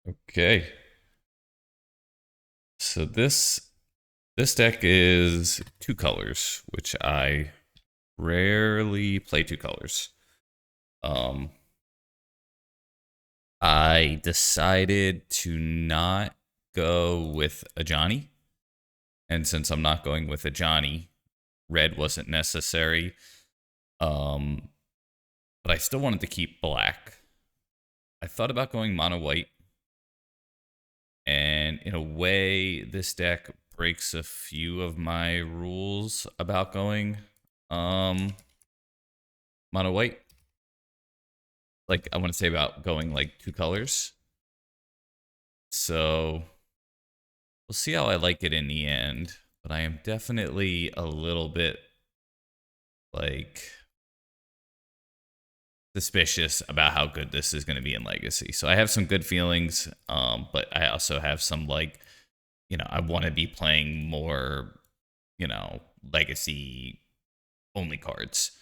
Okay. So this deck is two colors, which I rarely play two colors. Um I decided to not go with a Johnny, and since I'm not going with a Johnny, red wasn't necessary. Um but I still wanted to keep black. I thought about going mono white, and in a way this deck breaks a few of my rules about going um mono white. Like I want to say about going like two colors. So we'll see how I like it in the end. But I am definitely a little bit like suspicious about how good this is going to be in Legacy. So I have some good feelings, but I also have some like, I want to be playing more, Legacy only cards.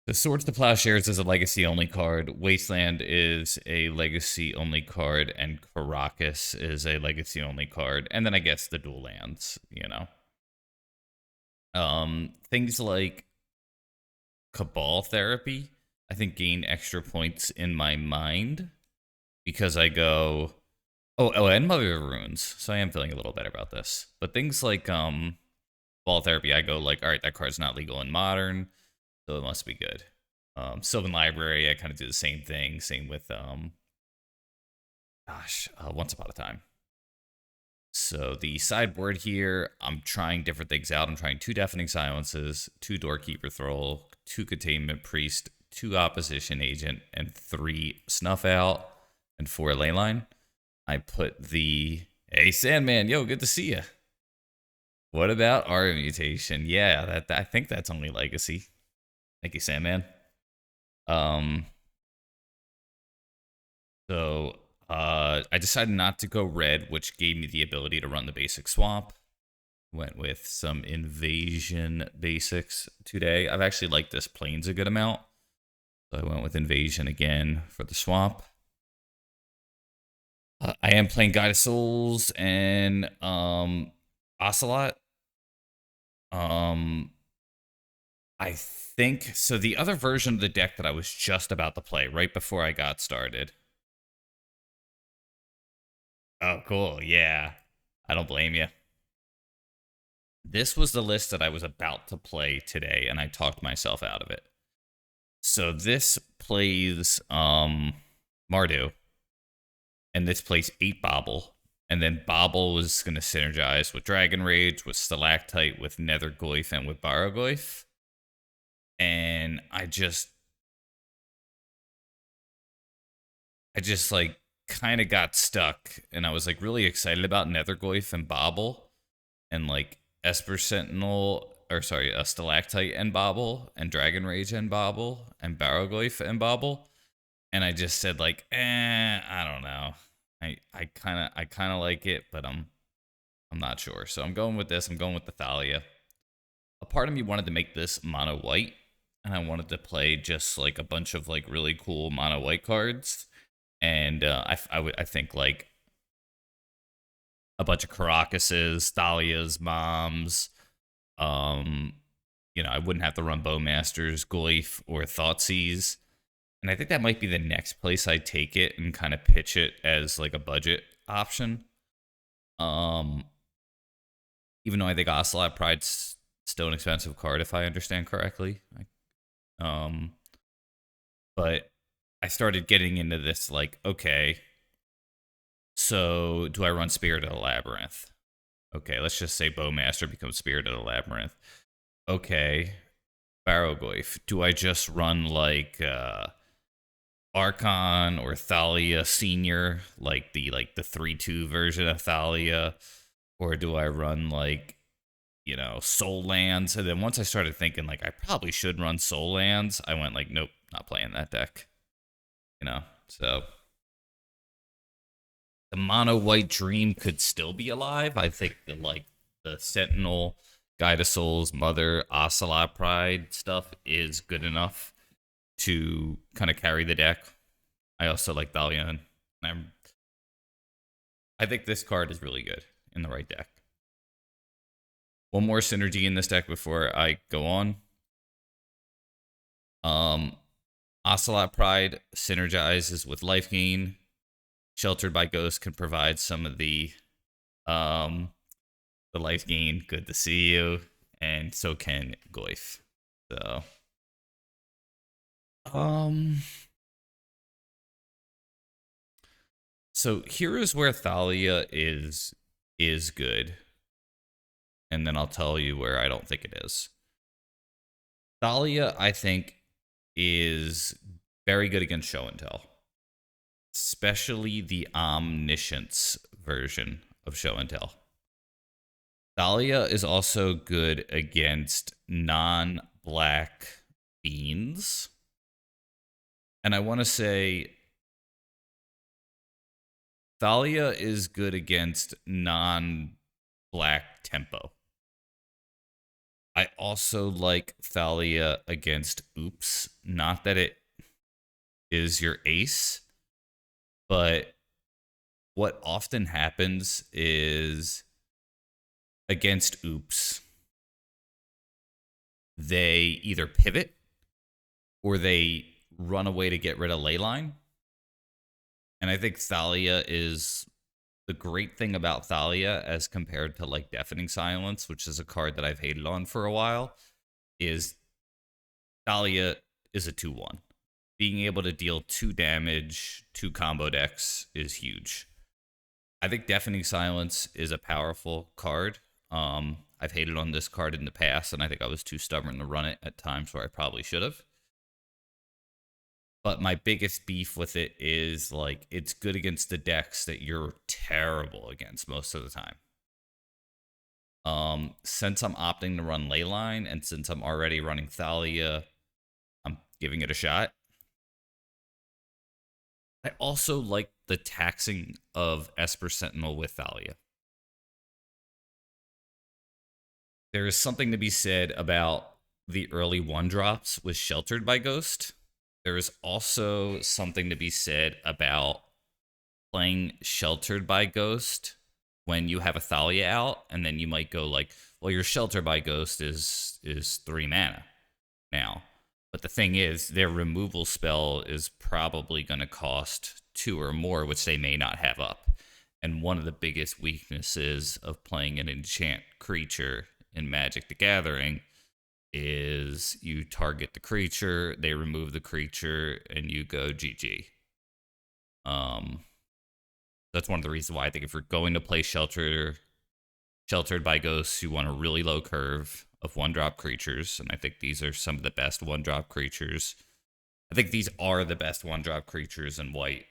The Swords to Plowshares is a legacy only card. Wasteland is a legacy only card, and Caracas is a legacy only card. And then I guess the dual lands. Things like Cabal Therapy, I think gain extra points in my mind because I go, oh, and Mother of Runes. So I am feeling a little better about this. But things like Cabal Therapy, I go like, all right, that card's not legal in Modern, so it must be good. Sylvan Library, I kind of do the same thing. Same with Once Upon a Time. So the sideboard here, I'm trying different things out. I'm trying two Deafening Silences, two Doorkeeper Thrall, two Containment Priest, two Opposition Agent, and three Snuff Out, and four Leyline. I put the Hey Sandman, yo, good to see you. What about Aura Mutation? Yeah, that I think that's only Legacy. Thank you, Sandman. Um, so I decided not to go red, which gave me the ability to run the basic swamp. Went with some invasion basics today. I've actually liked this plains a good amount. So I went with invasion again for the swamp. I am playing Guide of Souls and Ocelot. Um I think so. The other version of the deck that I was just about to play right before I got started. Oh, cool. Yeah. I don't blame you. This was the list that I was about to play today, and I talked myself out of it. So this plays Mardu, and this plays 8 Bobble. And then Bobble was going to synergize with Dragon Rage, with Stalactite, with Nethergoyf, and with Barrogoyf. And I just like kind of got stuck, and I was like really excited about Nethergoyf and Bobble, and like Esper Sentinel, or sorry, a Stalactite and Bobble, and Dragon Rage and Bobble, and Barrogoyf and Bobble, and I just said like, I don't know. I kind of like it, but I'm not sure. So I'm going with this. I'm going with the Thalia. A part of me wanted to make this mono white, and I wanted to play just like a bunch of like really cool mono white cards, and I think like a bunch of Caracases, Thalias, Moms. Um, I wouldn't have to run Bowmasters, Goyf, or Thoughtseize. And I think that might be the next place I take it and kind of pitch it as like a budget option. Um, Even though I think Ocelot Pride's still an expensive card, if I understand correctly. Um, but I started getting into this like, okay, so do I run Spirit of the Labyrinth? Okay, let's just say Bowmaster becomes Spirit of the Labyrinth. Okay, Barrogoyf. Do I just run like Archon or Thalia Senior, like the 3-2 version of Thalia, or do I run like Soul Lands? And then once I started thinking like I probably should run Soul Lands, I went like, nope, not playing that deck. So the mono white dream could still be alive. I think the Sentinel, Guide of Souls, Mother, Ocelot Pride stuff is good enough to kind of carry the deck. I also like Thalia, and I'm I think this card is really good in the right deck. One more synergy in this deck before I go on. Ocelot Pride synergizes with life gain. Sheltered by Ghost can provide some of the life gain. Good to see you. And so can Goyf. So so here is where Thalia is good. And then I'll tell you where I don't think it is. Thalia, I think, is very good against show and tell, especially the omniscience version of show and tell. Thalia is also good against non-black beans. And I want to say Thalia is good against non-black tempo. I also like Thalia against Oops. Not that it is your ace, but what often happens is against Oops, they either pivot or they run away to get rid of Leyline. And I think Thalia is the great thing about Thalia as compared to like Deafening Silence, which is a card that I've hated on for a while, is Thalia is a 2/1. Being able to deal 2 damage to combo decks is huge. I think Deafening Silence is a powerful card. I've hated on this card in the past, and I think I was too stubborn to run it at times where I probably should have. But my biggest beef with it is, like, it's good against the decks that you're terrible against most of the time. Since I'm opting to run Leyline, and since I'm already running Thalia, I'm giving it a shot. I also like the taxing of Esper Sentinel with Thalia. There is something to be said about the early 1-drops with Sheltered by Ghost. There is also something to be said about playing Sheltered by Ghost when you have a Thalia out, and then you might go like, well, your Sheltered by Ghost is 3 mana now. But the thing is, their removal spell is probably going to cost 2 or more, which they may not have up. And one of the biggest weaknesses of playing an enchant creature in Magic the Gathering is you target the creature, they remove the creature, and you go GG. That's one of the reasons why I think if you're going to play Sheltered by Ghosts, you want a really low curve of 1-drop creatures, and I think these are some of the best 1-drop creatures. I think these are the best 1-drop creatures in white,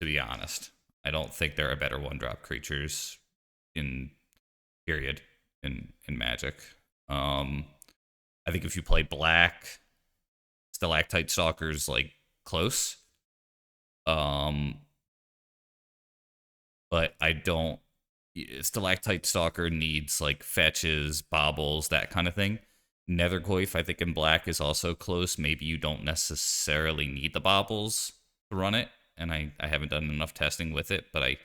to be honest. I don't think there are better 1-drop creatures in period in Magic. I think if you play black, Stalactite Stalker's like close. But I don't. Stalactite Stalker needs like fetches, baubles, that kind of thing. Nethercoif, I think in black, is also close. Maybe you don't necessarily need the baubles to run it, and I haven't done enough testing with it, but I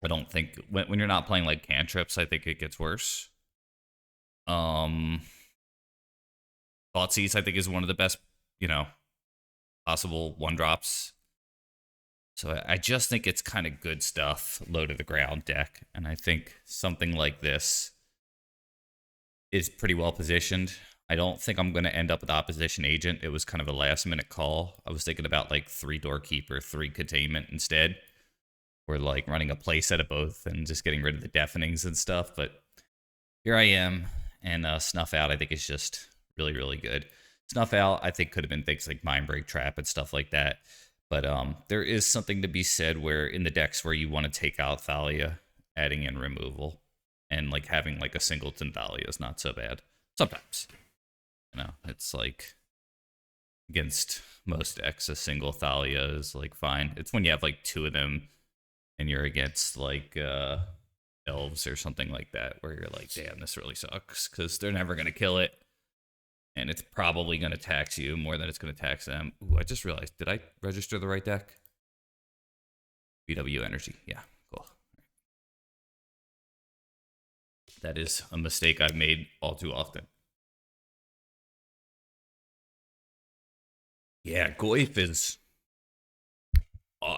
don't think when you're not playing like cantrips, I think it gets worse. Thoughtseize, I think, is one of the best, possible 1-drops. So I just think it's kind of good stuff, low to the ground deck. And I think something like this is pretty well positioned. I don't think I'm going to end up with Opposition Agent. It was kind of a last minute call. I was thinking about like 3 Doorkeeper, 3 Containment instead. Or like running a playset of both and just getting rid of the Deafenings and stuff. But here I am. And Snuff Out, I think, is just really, really good. Snuff Out, I think, could have been things like Mindbreak Trap and stuff like that. But there is something to be said where in the decks where you want to take out Thalia, adding in removal, and like having like a singleton Thalia is not so bad. Sometimes. It's like against most decks, a single Thalia is like fine. It's when you have like 2 of them and you're against like elves or something like that where you're like, damn, this really sucks because they're never going to kill it. And it's probably going to tax you more than it's going to tax them. Ooh, I just realized, did I register the right deck? BW energy. Yeah, cool. That is a mistake I've made all too often. Yeah, Goif is.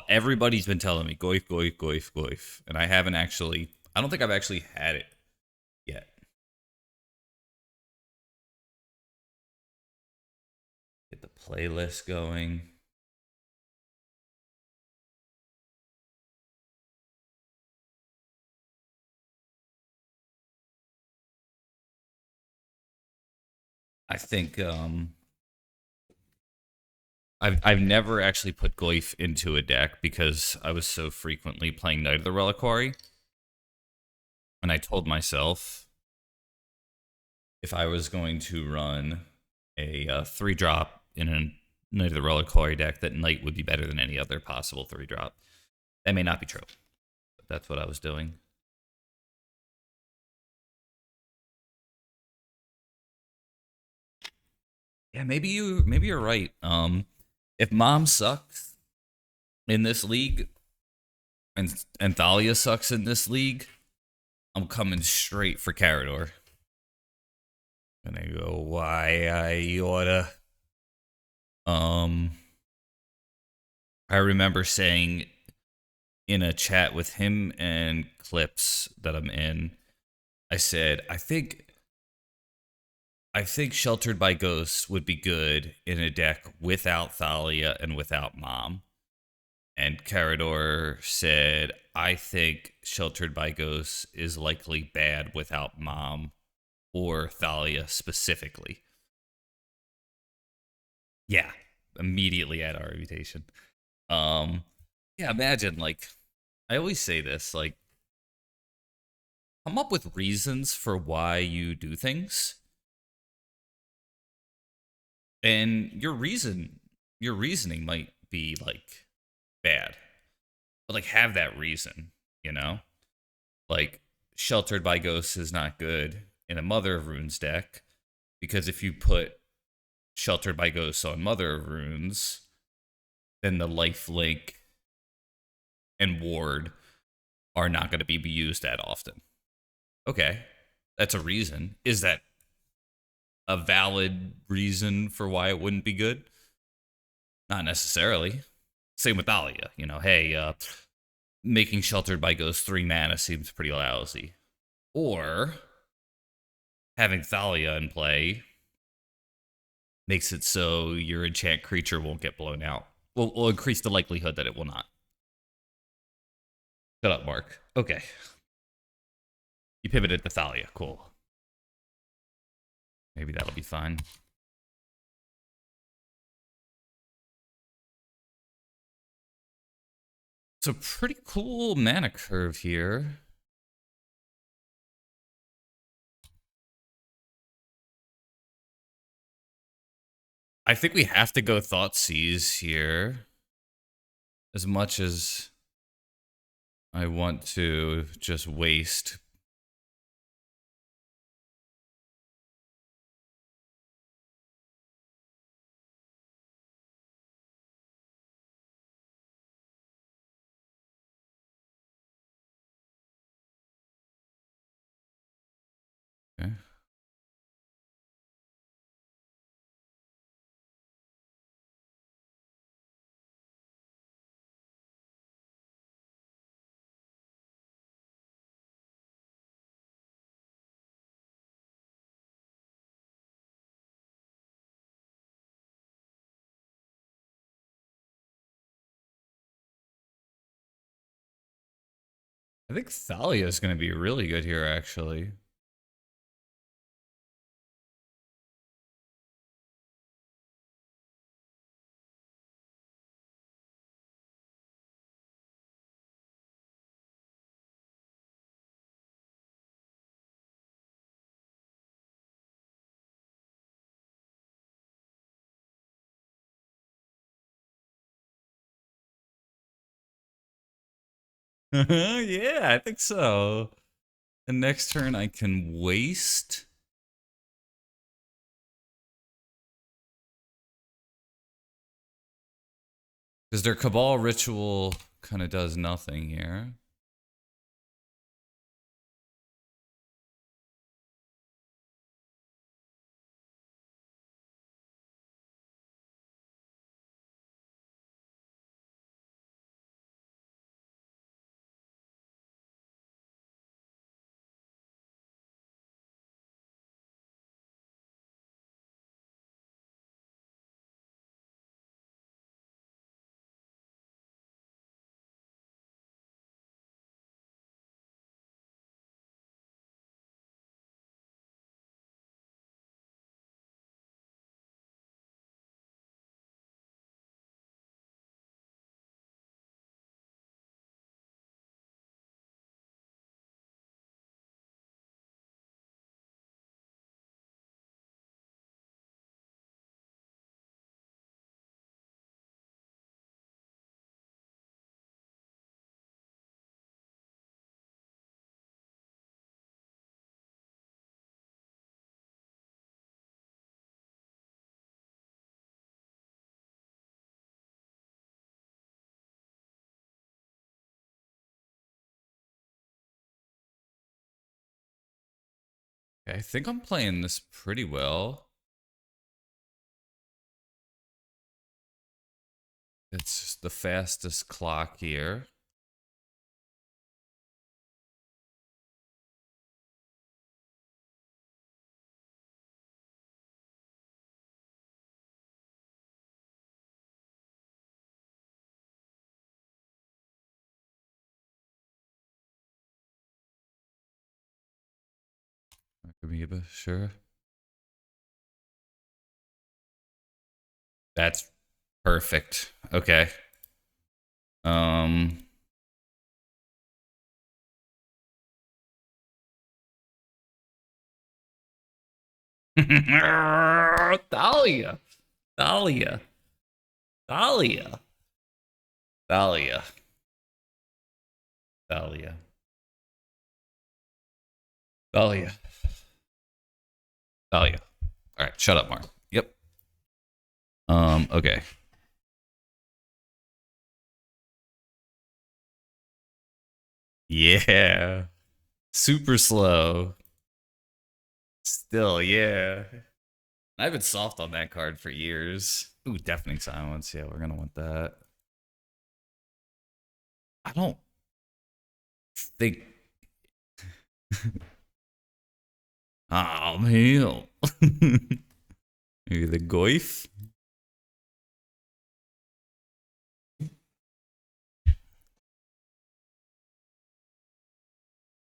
Everybody's been telling me Goif, Goif, Goif, Goif, and I haven't actually. I don't think I've actually had it yet. Get the playlist going. I think I've never actually put Goif into a deck because I was so frequently playing Knight of the Reliquary, and I told myself if I was going to run a 3-drop in a Knight of the Reliquary deck, that Knight would be better than any other possible 3-drop. That may not be true, but that's what I was doing. Yeah, maybe you're right. If Mom sucks in this league and Thalia sucks in this league, I'm coming straight for Carador. And I go, why I oughta. I remember saying in a chat with him and Clips that I'm in, I said, I think Sheltered by Ghosts would be good in a deck without Thalia and without Mom. And Carador said, I think Sheltered by Ghosts is likely bad without Mom or Thalia specifically. Yeah, immediately at our reputation. Yeah, imagine, like, I always say this, like, come up with reasons for why you do things. And your reasoning might be like bad. But like have that reason, you know? Like Sheltered by Ghosts is not good in a Mother of Runes deck because if you put Sheltered by Ghosts on Mother of Runes, then the life link and ward are not going to be used that often. Okay, that's a reason. Is that a valid reason for why it wouldn't be good? Not necessarily. Same with Thalia. You know, hey, making Sheltered by Ghosts 3 mana seems pretty lousy. Or having Thalia in play makes it so your enchant creature won't get blown out. Will increase the likelihood that it will not. Shut up, Mark. Okay. You pivoted to Thalia. Cool. Maybe that'll be fine. It's a pretty cool mana curve here. I think we have to go Thoughtseize here. As much as I want to just waste. Okay. I think Thalia is going to be really good here, actually. Yeah, I think so. The next turn I can waste. Because their Cabal Ritual kind of does nothing here. I think I'm playing this pretty well. It's just the fastest clock here. Amoeba, sure. That's perfect. Okay. Um. Dahlia. Dahlia. Dahlia. Dahlia. Dahlia. Dahlia. Dahlia. All right, shut up, Mark. Yep. Okay. Yeah. Super slow. Still, yeah. I've been soft on that card for years. Ooh, deafening silence. Yeah, we're gonna want that. I don't think. Oh, hell. Maybe the Goif?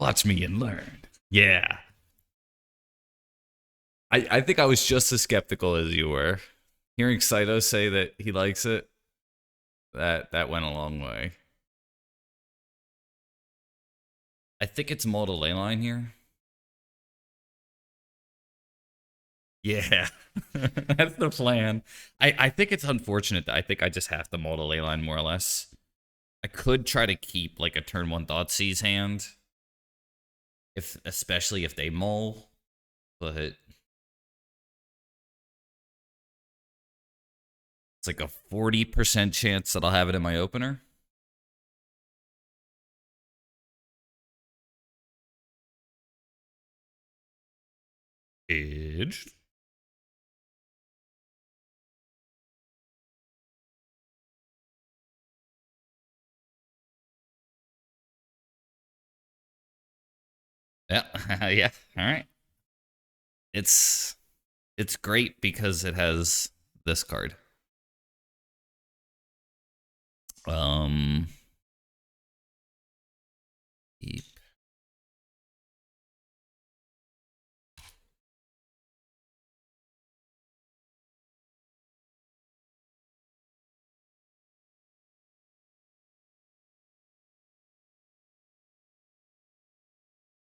Watch me and learn. Yeah. I think I was just as skeptical as you were. Hearing Saito say that he likes it, that went a long way. I think it's modal ley line here. Yeah, that's the plan. I think it's unfortunate that I think I just have to modal ley line more or less. I could try to keep like a turn one Thoughtseize hand, if especially if they mull, but it's like a 40% chance that I'll have it in my opener. Edged. Yeah, yeah. All right. It's it's great because it has this card. Um, keep.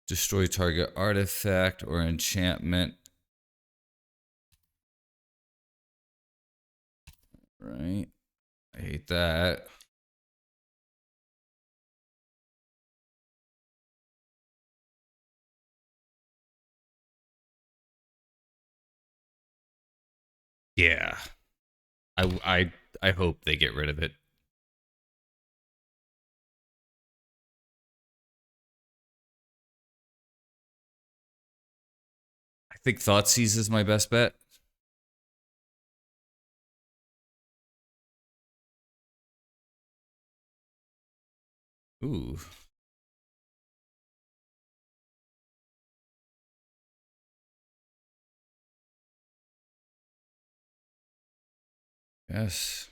Destroy target artifact or enchantment. Right. I hate that. Yeah. I I hope they get rid of it. think Thoughtseize is my best bet. Ooh. Yes.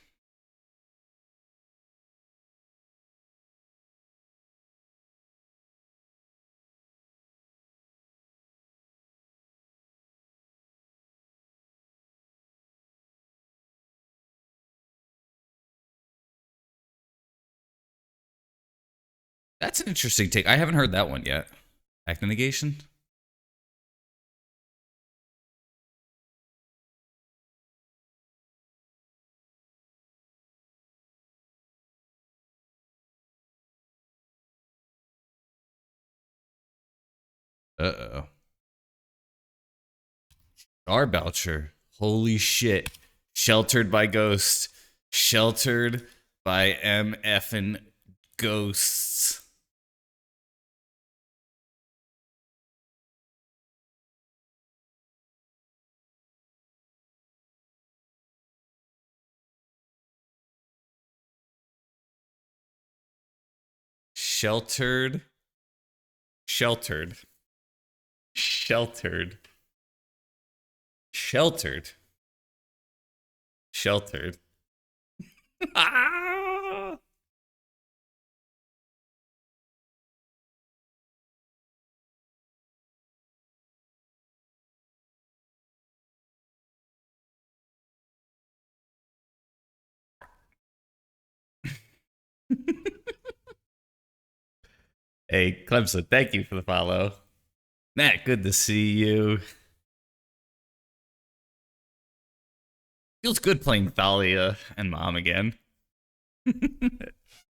That's an interesting take. I haven't heard that one yet. Active negation? Uh-oh. Garboucher. Holy shit. Sheltered by Ghost. Sheltered by MFing Ghosts. Sheltered. Sheltered. Sheltered. Sheltered. Sheltered. Ah! Hey, Clemson, thank you for the follow. Matt, good to see you. Feels good playing Thalia and Mom again.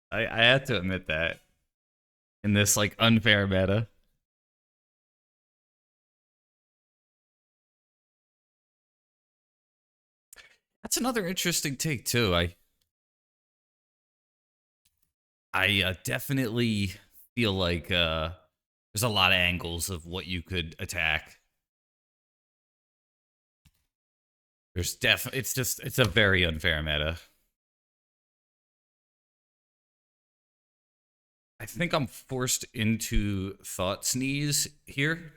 I have to admit that in this like unfair meta. That's another interesting take too. I definitely feel like there's a lot of angles of what you could attack. There's definitely it's a very unfair meta. I think I'm forced into Thought Sneeze here.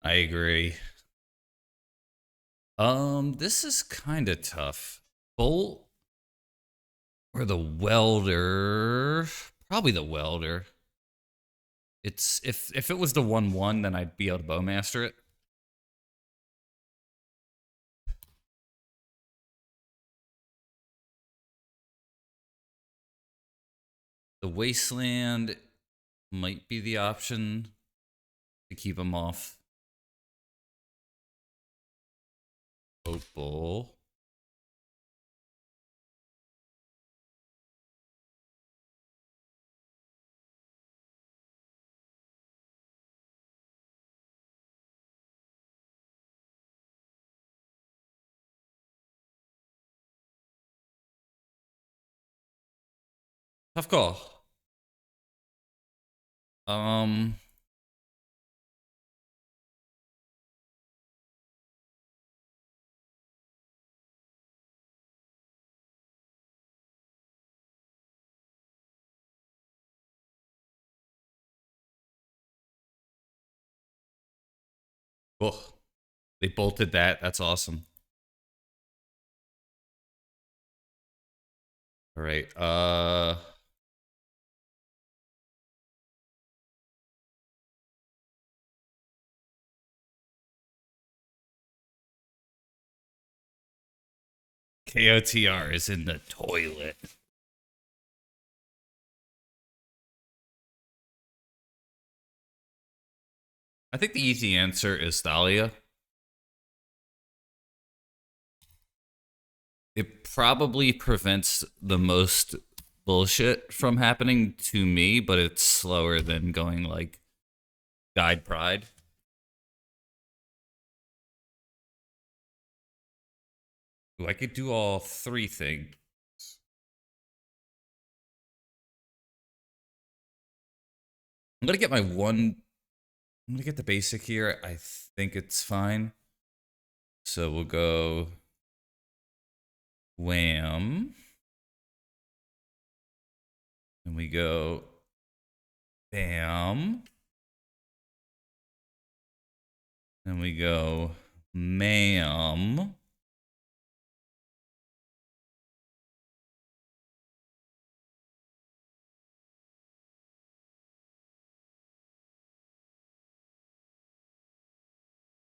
I agree. This is kind of tough. Bolt or the welder? Probably the welder. It's if it was the 1/1, then I'd be able to bowmaster it. The wasteland might be the option to keep him off. Opal. Tough call. Um, oh, they bolted that. That's awesome. All right. KOTR is in the toilet. I think the easy answer is Thalia. It probably prevents the most bullshit from happening to me, but it's slower than going like Guide Pride. Ooh, I could do all three things. I'm gonna get my one. I'm gonna get the basic here. I think it's fine. So we'll go wham. And we go bam. Then we go ma'am.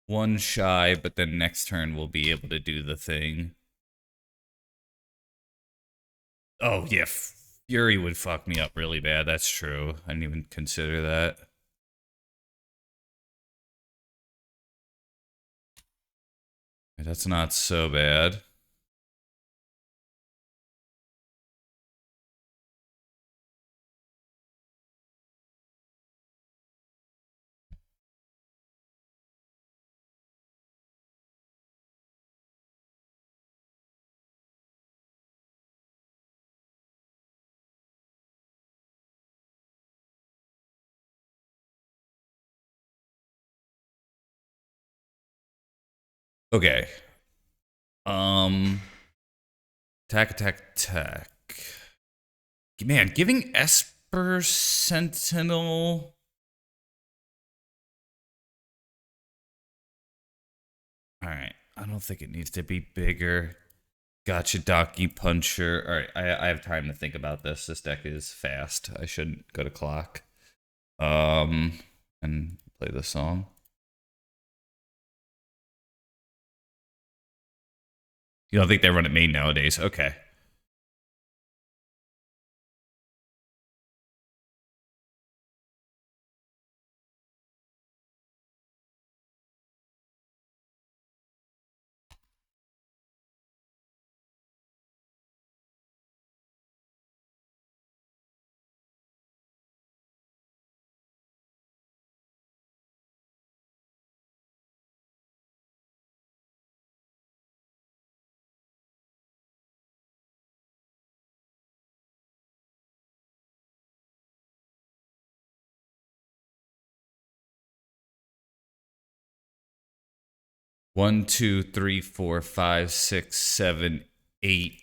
One shy, but then next turn we'll be able to do the thing. Oh, yeah. Fury would fuck me up really bad. That's true. I didn't even consider that. That's not so bad. Okay. Attack, attack, attack. Man, giving Esper Sentinel. Alright. I don't think it needs to be bigger. Gotcha, Donkey Puncher. Alright, I have time to think about this. This deck is fast. I shouldn't go to clock. And play the song. You don't think they run it main nowadays? Okay. One, two, three, four, five, six, seven, eight.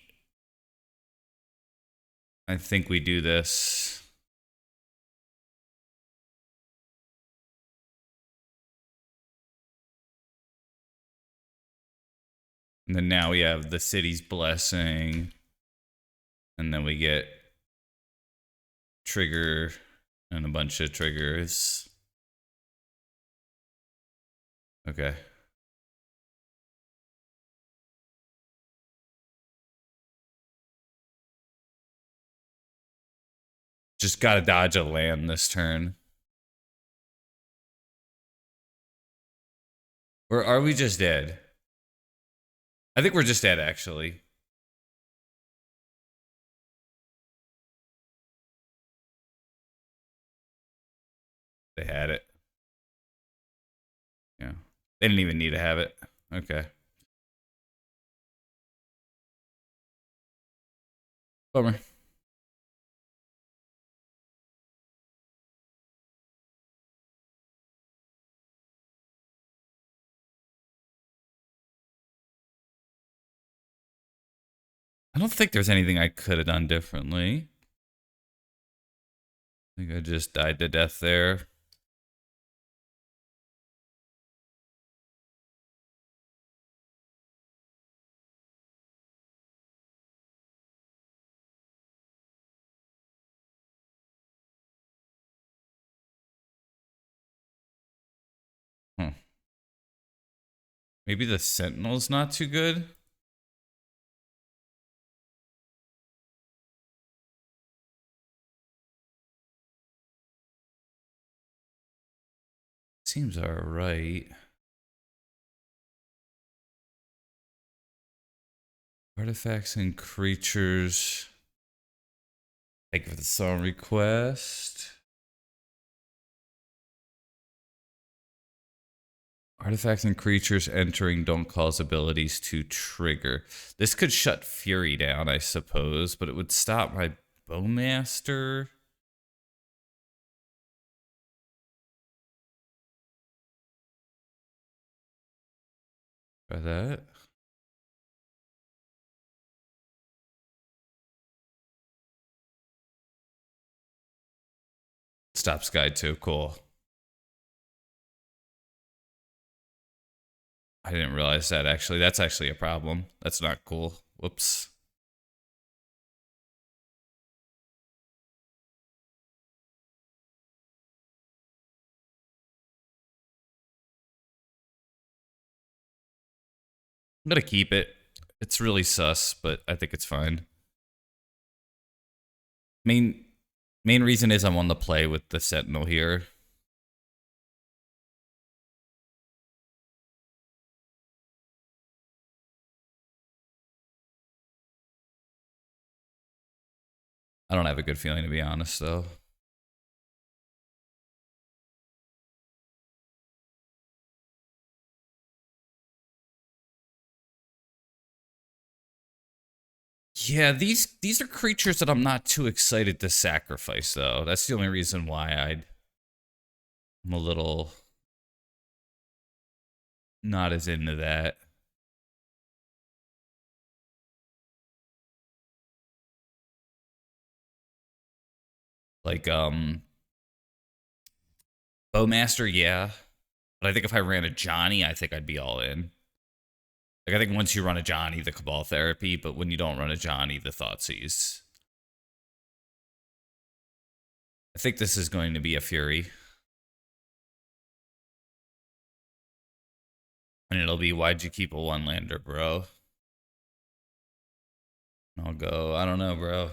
I think we do this. And then now we have the city's blessing. And then we get trigger and a bunch of triggers. Okay. Just gotta dodge a land this turn. Or are we just dead? I think we're just dead, actually. They had it. Yeah. They didn't even need to have it. Okay. Bummer. I don't think there's anything I could have done differently. I think I just died to death there. Huh. Maybe the Sentinel's not too good? Seems alright. Artifacts and creatures. Thank you for the song request. Artifacts and creatures entering don't cause abilities to trigger. This could shut Fury down, I suppose, but it would stop my Bowmaster. Try that. Stops guide too. Cool. I didn't realize that actually. That's actually a problem. That's not cool. Whoops. I'm gonna keep it. It's really sus, but I think it's fine. Main main reason is I want to play with the Sentinel here. I don't have a good feeling, to be honest, though. Yeah, these are creatures that I'm not too excited to sacrifice, though. That's the only reason why I'm a little not as into that. Like, Bowmaster, yeah. But I think if I ran a Johnny, I think I'd be all in. Like, I think once you run a Johnny, the Cabal Therapy, but when you don't run a Johnny, the Thoughtseize. I think this is going to be a Fury. And it'll be, why'd you keep a one-lander, bro? I'll go, I don't know, bro.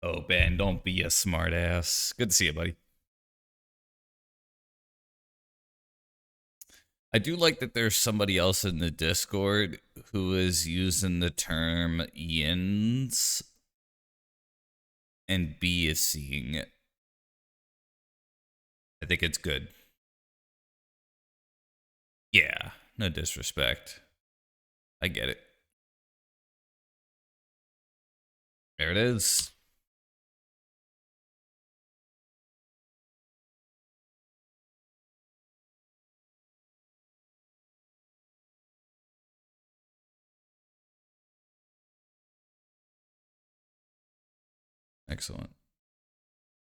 Oh, Ben, don't be a smartass. Good to see you, buddy. I do like that there's somebody else in the Discord who is using the term yins and B is seeing it. I think it's good. Yeah, no disrespect. I get it. There it is. Excellent.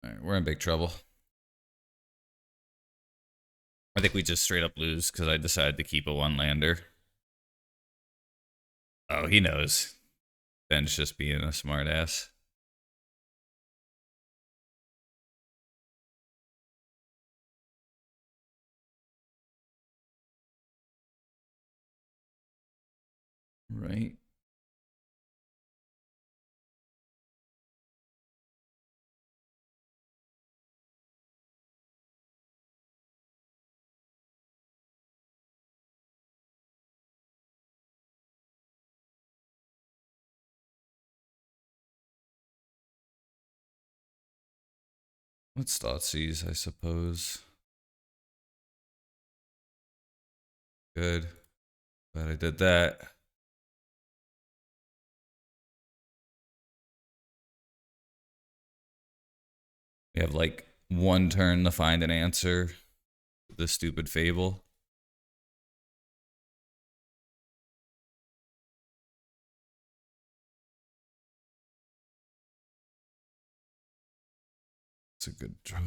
All right, we're in big trouble. I think we just straight up lose because I decided to keep a one-lander. Oh, he knows. Ben's just being a smartass. Right. What's Thoughtseize, I suppose. Good. Glad I did that. We have like one turn to find an answer to this stupid fable. It's a good draw.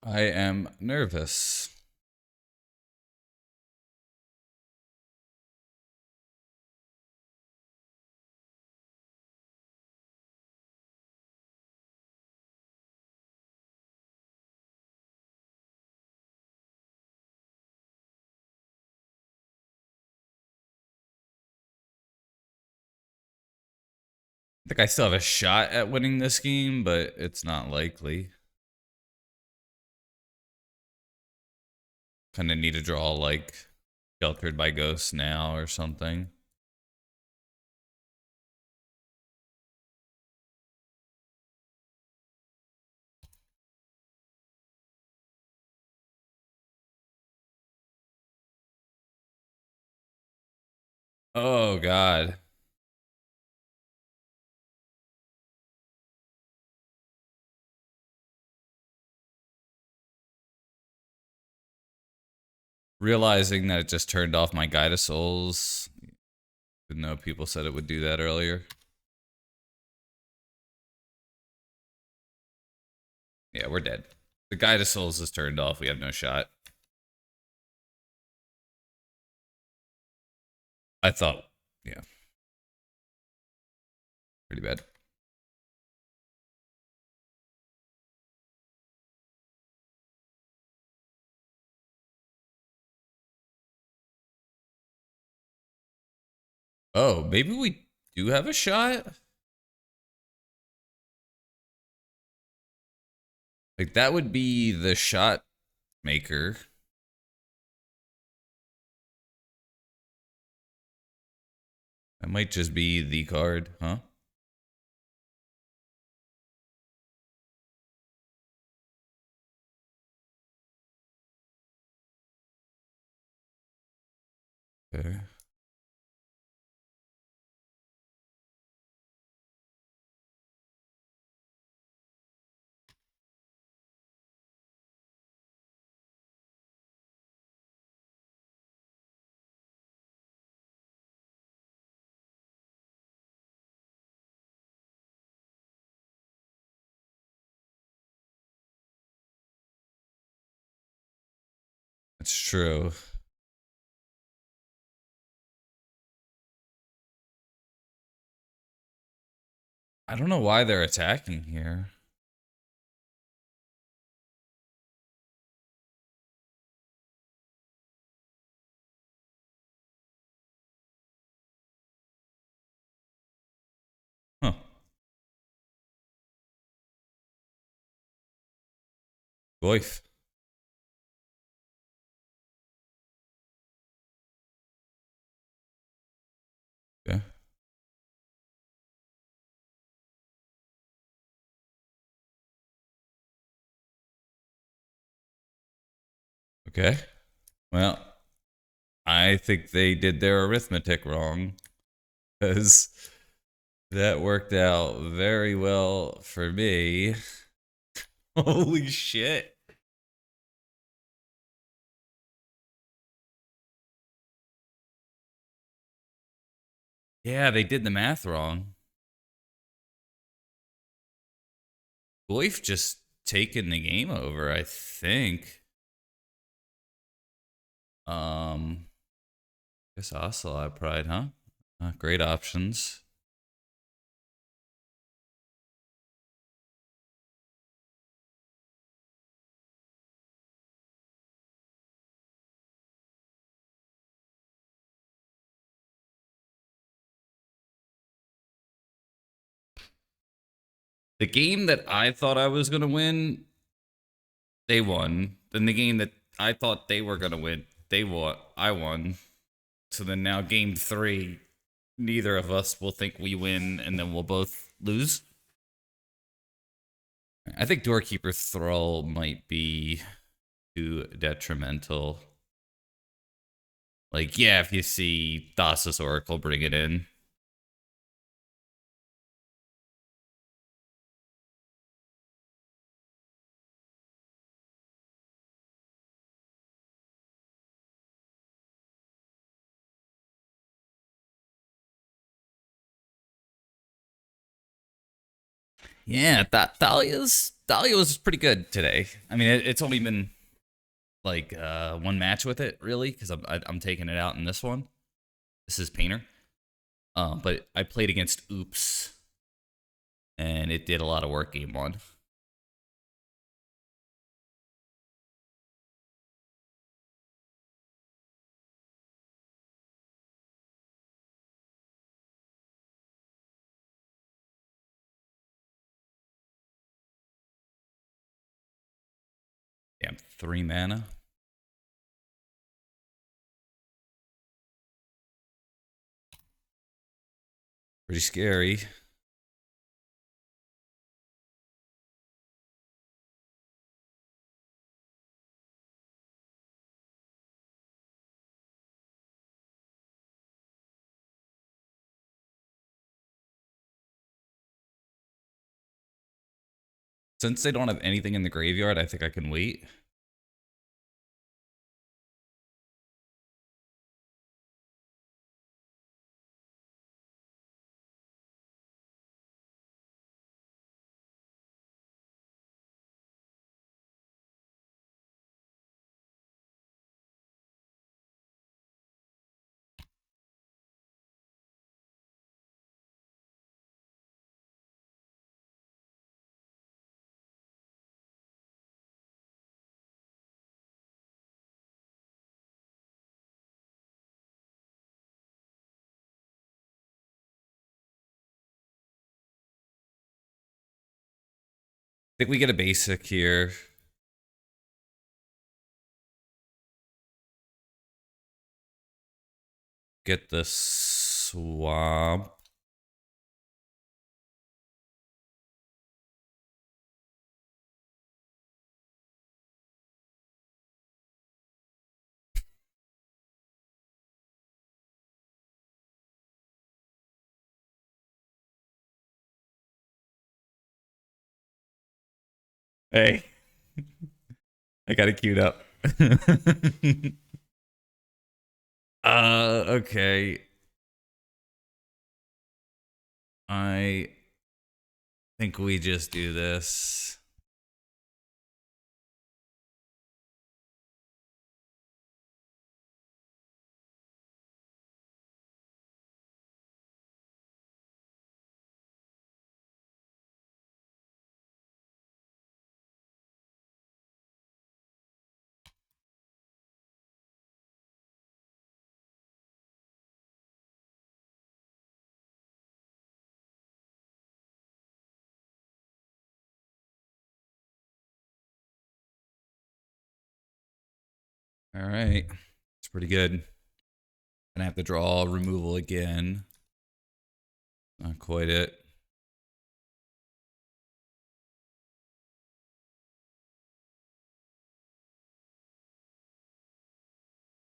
I am nervous. I think I still have a shot at winning this game, but it's not likely. Kind of need to draw like Sheltered by Ghosts now or something. Oh god. Realizing that it just turned off my Guide of Souls. Didn't know people said it would do that earlier. Yeah, we're dead. The Guide of Souls is turned off. We have no shot. I thought, yeah, pretty bad. Oh, maybe we do have a shot? Like, that would be the shot maker. That might just be the card, huh? Okay. That's true. I don't know why they're attacking here. Huh. Goif. Yeah. Okay. Well, I think they did their arithmetic wrong because that worked out very well for me. Holy shit. Yeah, they did the math wrong. Goif just taken the game over, I think. Guess Ocelot Pride, huh? Great options. The game that I thought I was gonna win, they won. Then the game that I thought they were gonna win, they won. I won. So then now game three, neither of us will think we win, and then we'll both lose. I think Doorkeeper Thrall might be too detrimental. Like, yeah, if you see Thassa's Oracle, bring it in. Yeah, Dahlia was pretty good today. I mean, it's only been like one match with it really because I'm taking it out in this one. This is Painter. But I played against Oops, and it did a lot of work game one. Yeah, 3 mana. Pretty scary. Since they don't have anything in the graveyard, I think I can wait. I think we get a basic here. Get the swamp. Hey, I got it queued up. Okay. I think we just do this. All right. It's pretty good. Gonna have to draw removal again. Not quite it.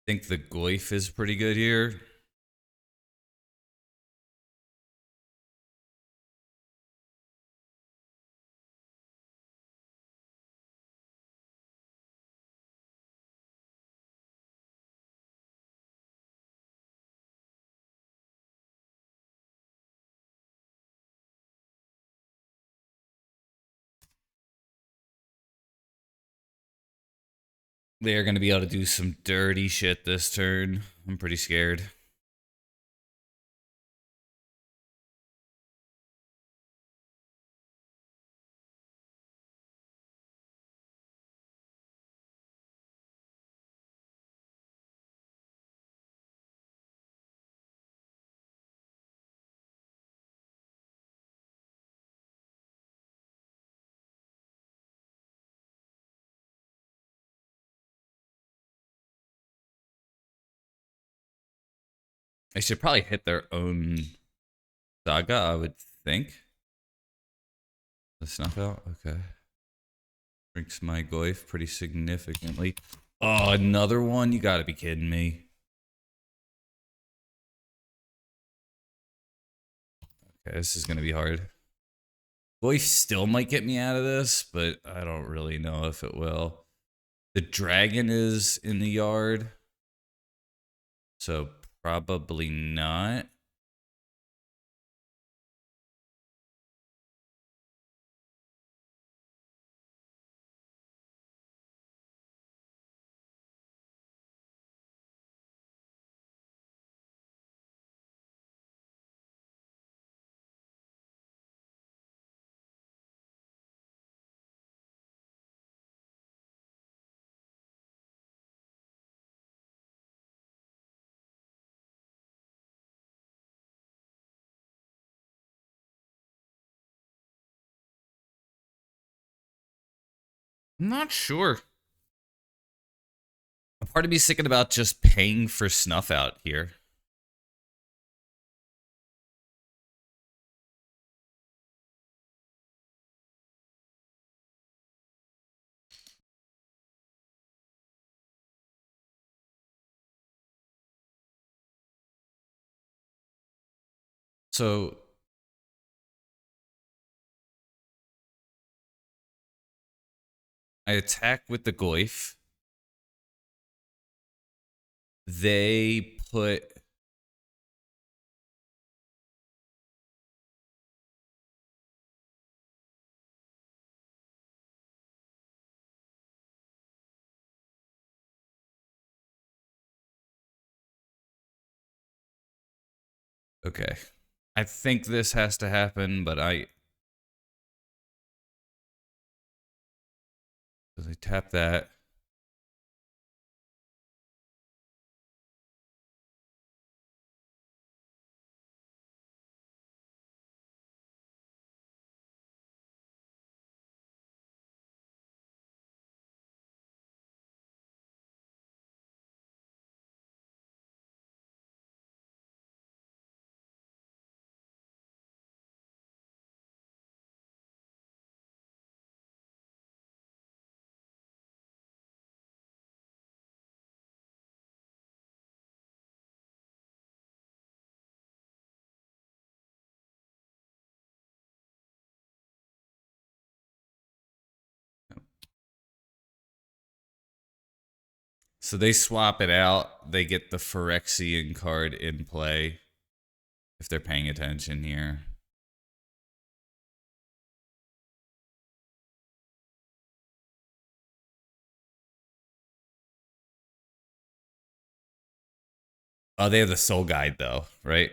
Think the Goyf is pretty good here. They are going to be able to do some dirty shit this turn. I'm pretty scared. They should probably hit their own Saga, I would think. The snuff out? Okay. Drinks my Goyf pretty significantly. Oh, another one? You gotta be kidding me. Okay, this is gonna be hard. Goyf still might get me out of this, but I don't really know if it will. The dragon is in the yard, so probably not. I'm not sure. A part of me thinking about just paying for snuff out here. So I attack with the Goif. They put okay. I think this has to happen, but I tap that. So they swap it out. They get the Phyrexian card in play if they're paying attention here. Oh, they have the Soul Guide though, right?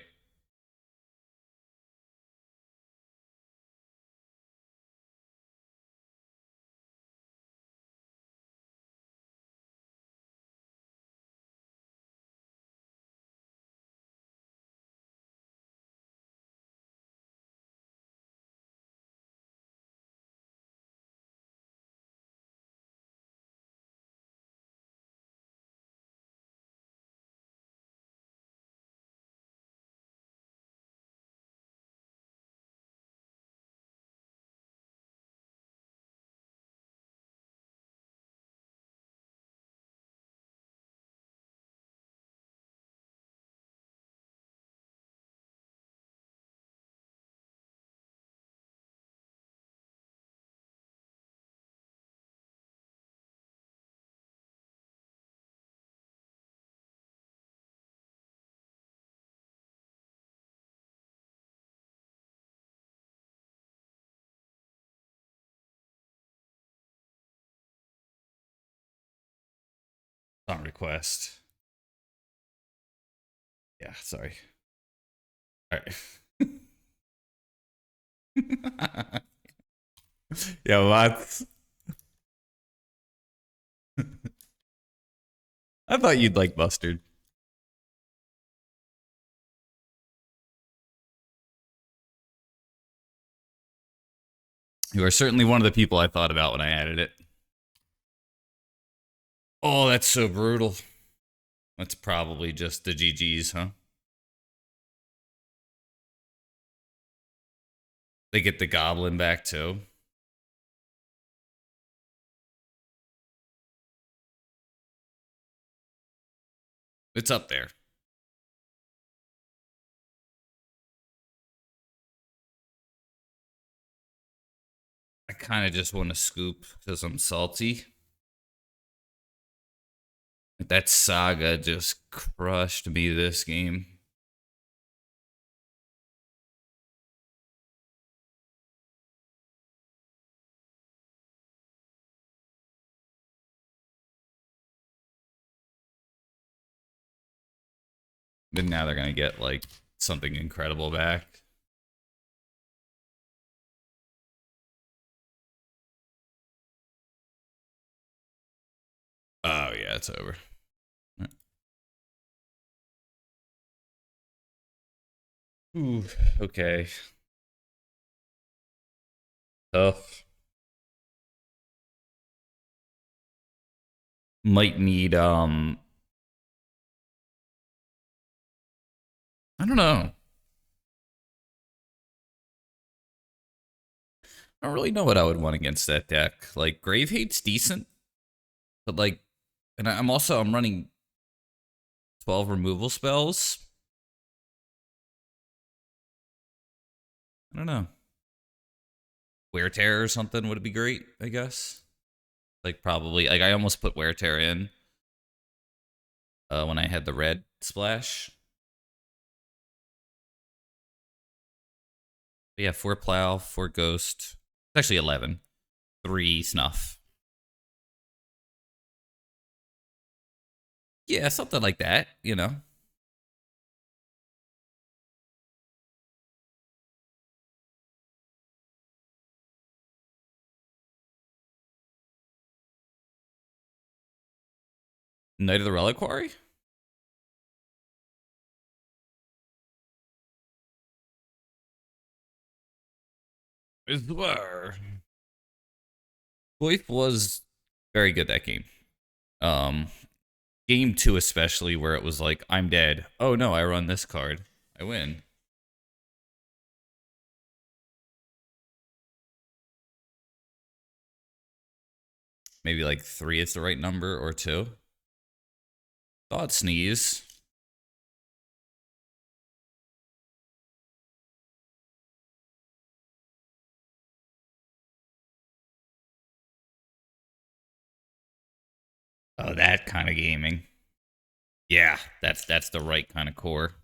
On request. Yeah, sorry. All right. Yeah, what? I thought you'd like mustard. You are certainly one of the people I thought about when I added it. Oh, that's so brutal. That's probably just the GGs, huh? They get the goblin back too. It's up there. I kind of just want to scoop because I'm salty. That saga just crushed me this game. But now they're gonna get like something incredible back. Oh yeah, it's over. Ooh, okay. Tough. Might need I don't know. I don't really know what I would want against that deck. Like Grave Hate's decent, but like, and I'm running 12 removal spells. I don't know. Wear Tear or something would be great, I guess. Like probably like I almost put Wear Tear in when I had the red splash. But yeah, 4 Plow, 4 Ghost. It's actually 11. 3 Snuff. Yeah, something like that, you know. Knight of the Reliquary? Is where Goith was very good that game. Um, game 2 especially, where it was like, I'm dead. Oh no, I run this card. I win. Maybe like 3 is the right number, or 2. Thought Sneeze. Oh, that kind of gaming. Yeah, that's the right kind of core.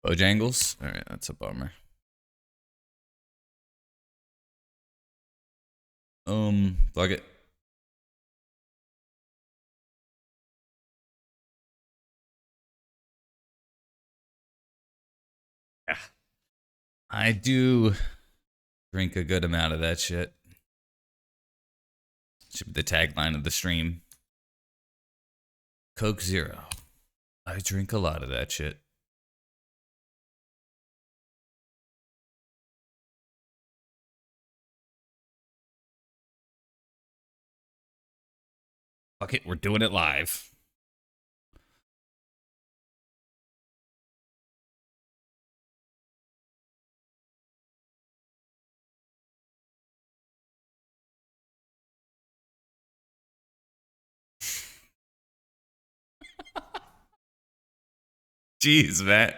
Bojangles? Alright, that's a bummer. Fuck it. Yeah. I do drink a good amount of that shit. Should be the tagline of the stream. Coke Zero. I drink a lot of that shit. Fuck it, we're doing it live. Jeez, Matt.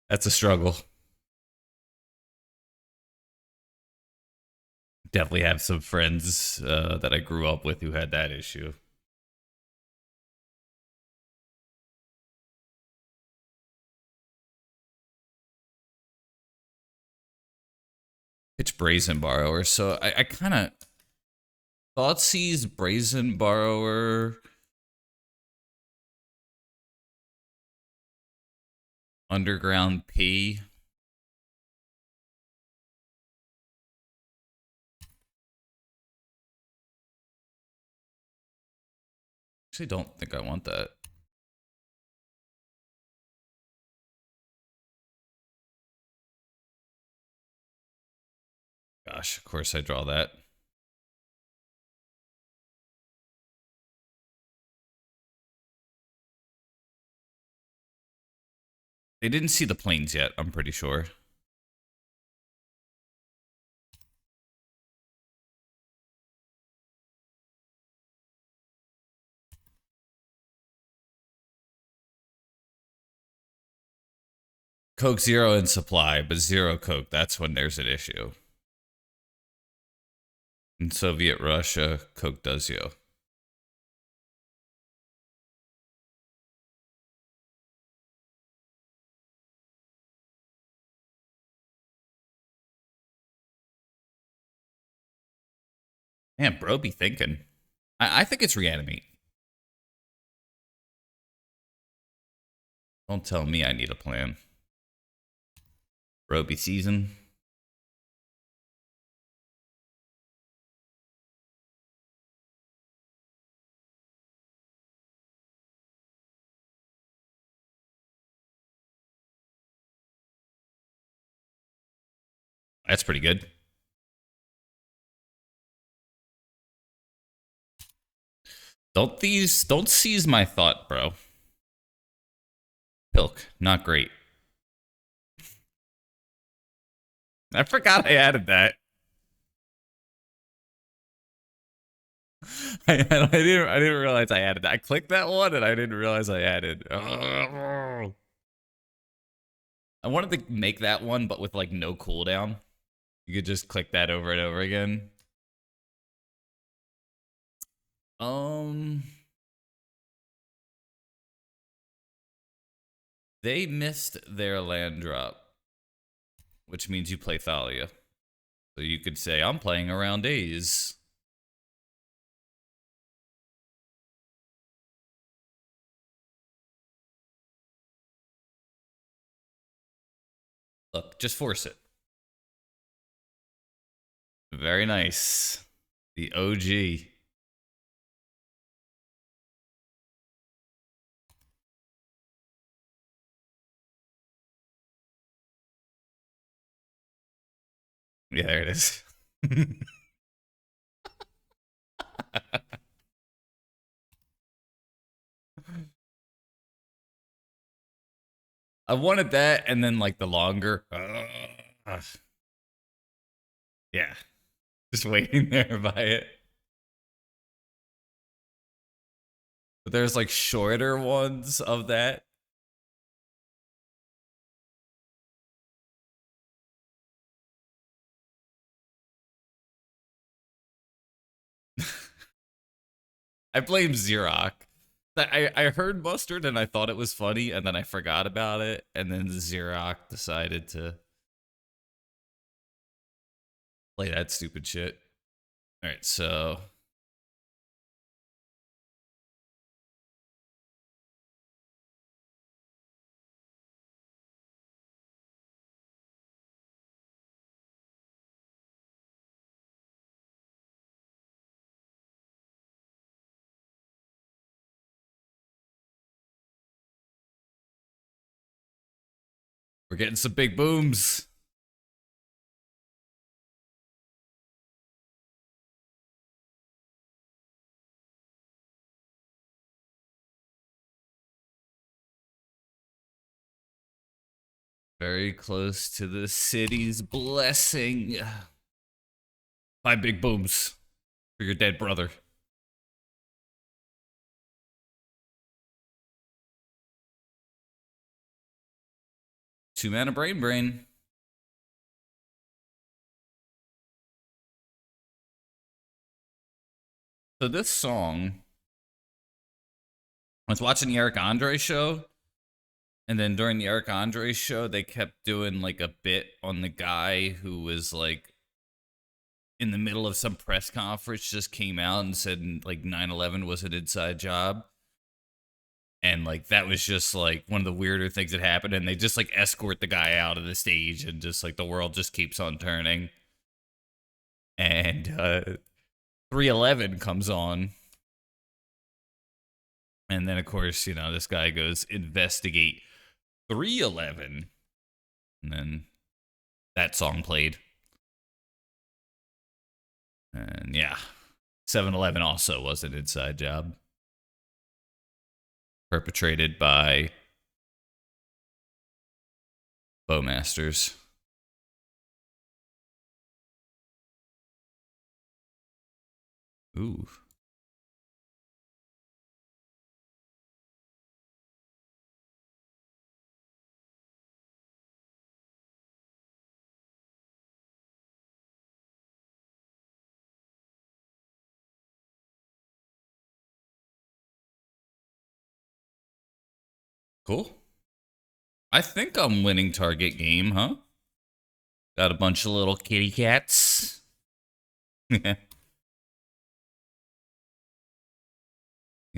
That's a struggle. Definitely have some friends that I grew up with who had that issue. Pitch Brazen Borrower. So I kind of thought sees Brazen Borrower, Underground P. Actually, don't think I want that. Gosh, of course I draw that. They didn't see the planes yet, I'm pretty sure. Coke Zero in supply, but zero Coke, that's when there's an issue. In Soviet Russia, Coke does you. Man, bro be thinking. I think it's Reanimate. Don't tell me I need a plan. Bro be season. That's pretty good. Don't seize my thought, bro. Pilk, not great. I forgot I added that. I didn't realize I added that. I clicked that one and I didn't realize I added. Oh. I wanted to make that one, but with like no cooldown. You could just click that over and over again. Um, they missed their land drop, which means you play Thalia. So you could say, I'm playing around A's. Look, just force it. Very nice. The OG. Yeah, there it is. I wanted that and then like the longer. Yeah. Just waiting there by it. But there's like shorter ones of that. I blame Xerox. I heard Mustard and I thought it was funny, and then I forgot about it, and then Xerox decided to play that stupid shit. All right, so we're getting some big booms. Very close to the city's blessing. 5 big booms for your dead brother. 2 mana brain. So this song, I was watching the Eric Andre show, and then during the Eric Andre show, they kept doing like a bit on the guy who was like in the middle of some press conference, just came out and said like 9/11 was an inside job. And like that was just like one of the weirder things that happened. And they just like escort the guy out of the stage, and just like the world just keeps on turning. And 311 comes on. And then, of course, you know, this guy goes, investigate 311. And then that song played. And yeah, 7-Eleven also was an inside job perpetrated by Bowmasters. Ooh. Cool. I think I'm winning target game, huh? Got a bunch of little kitty cats. Good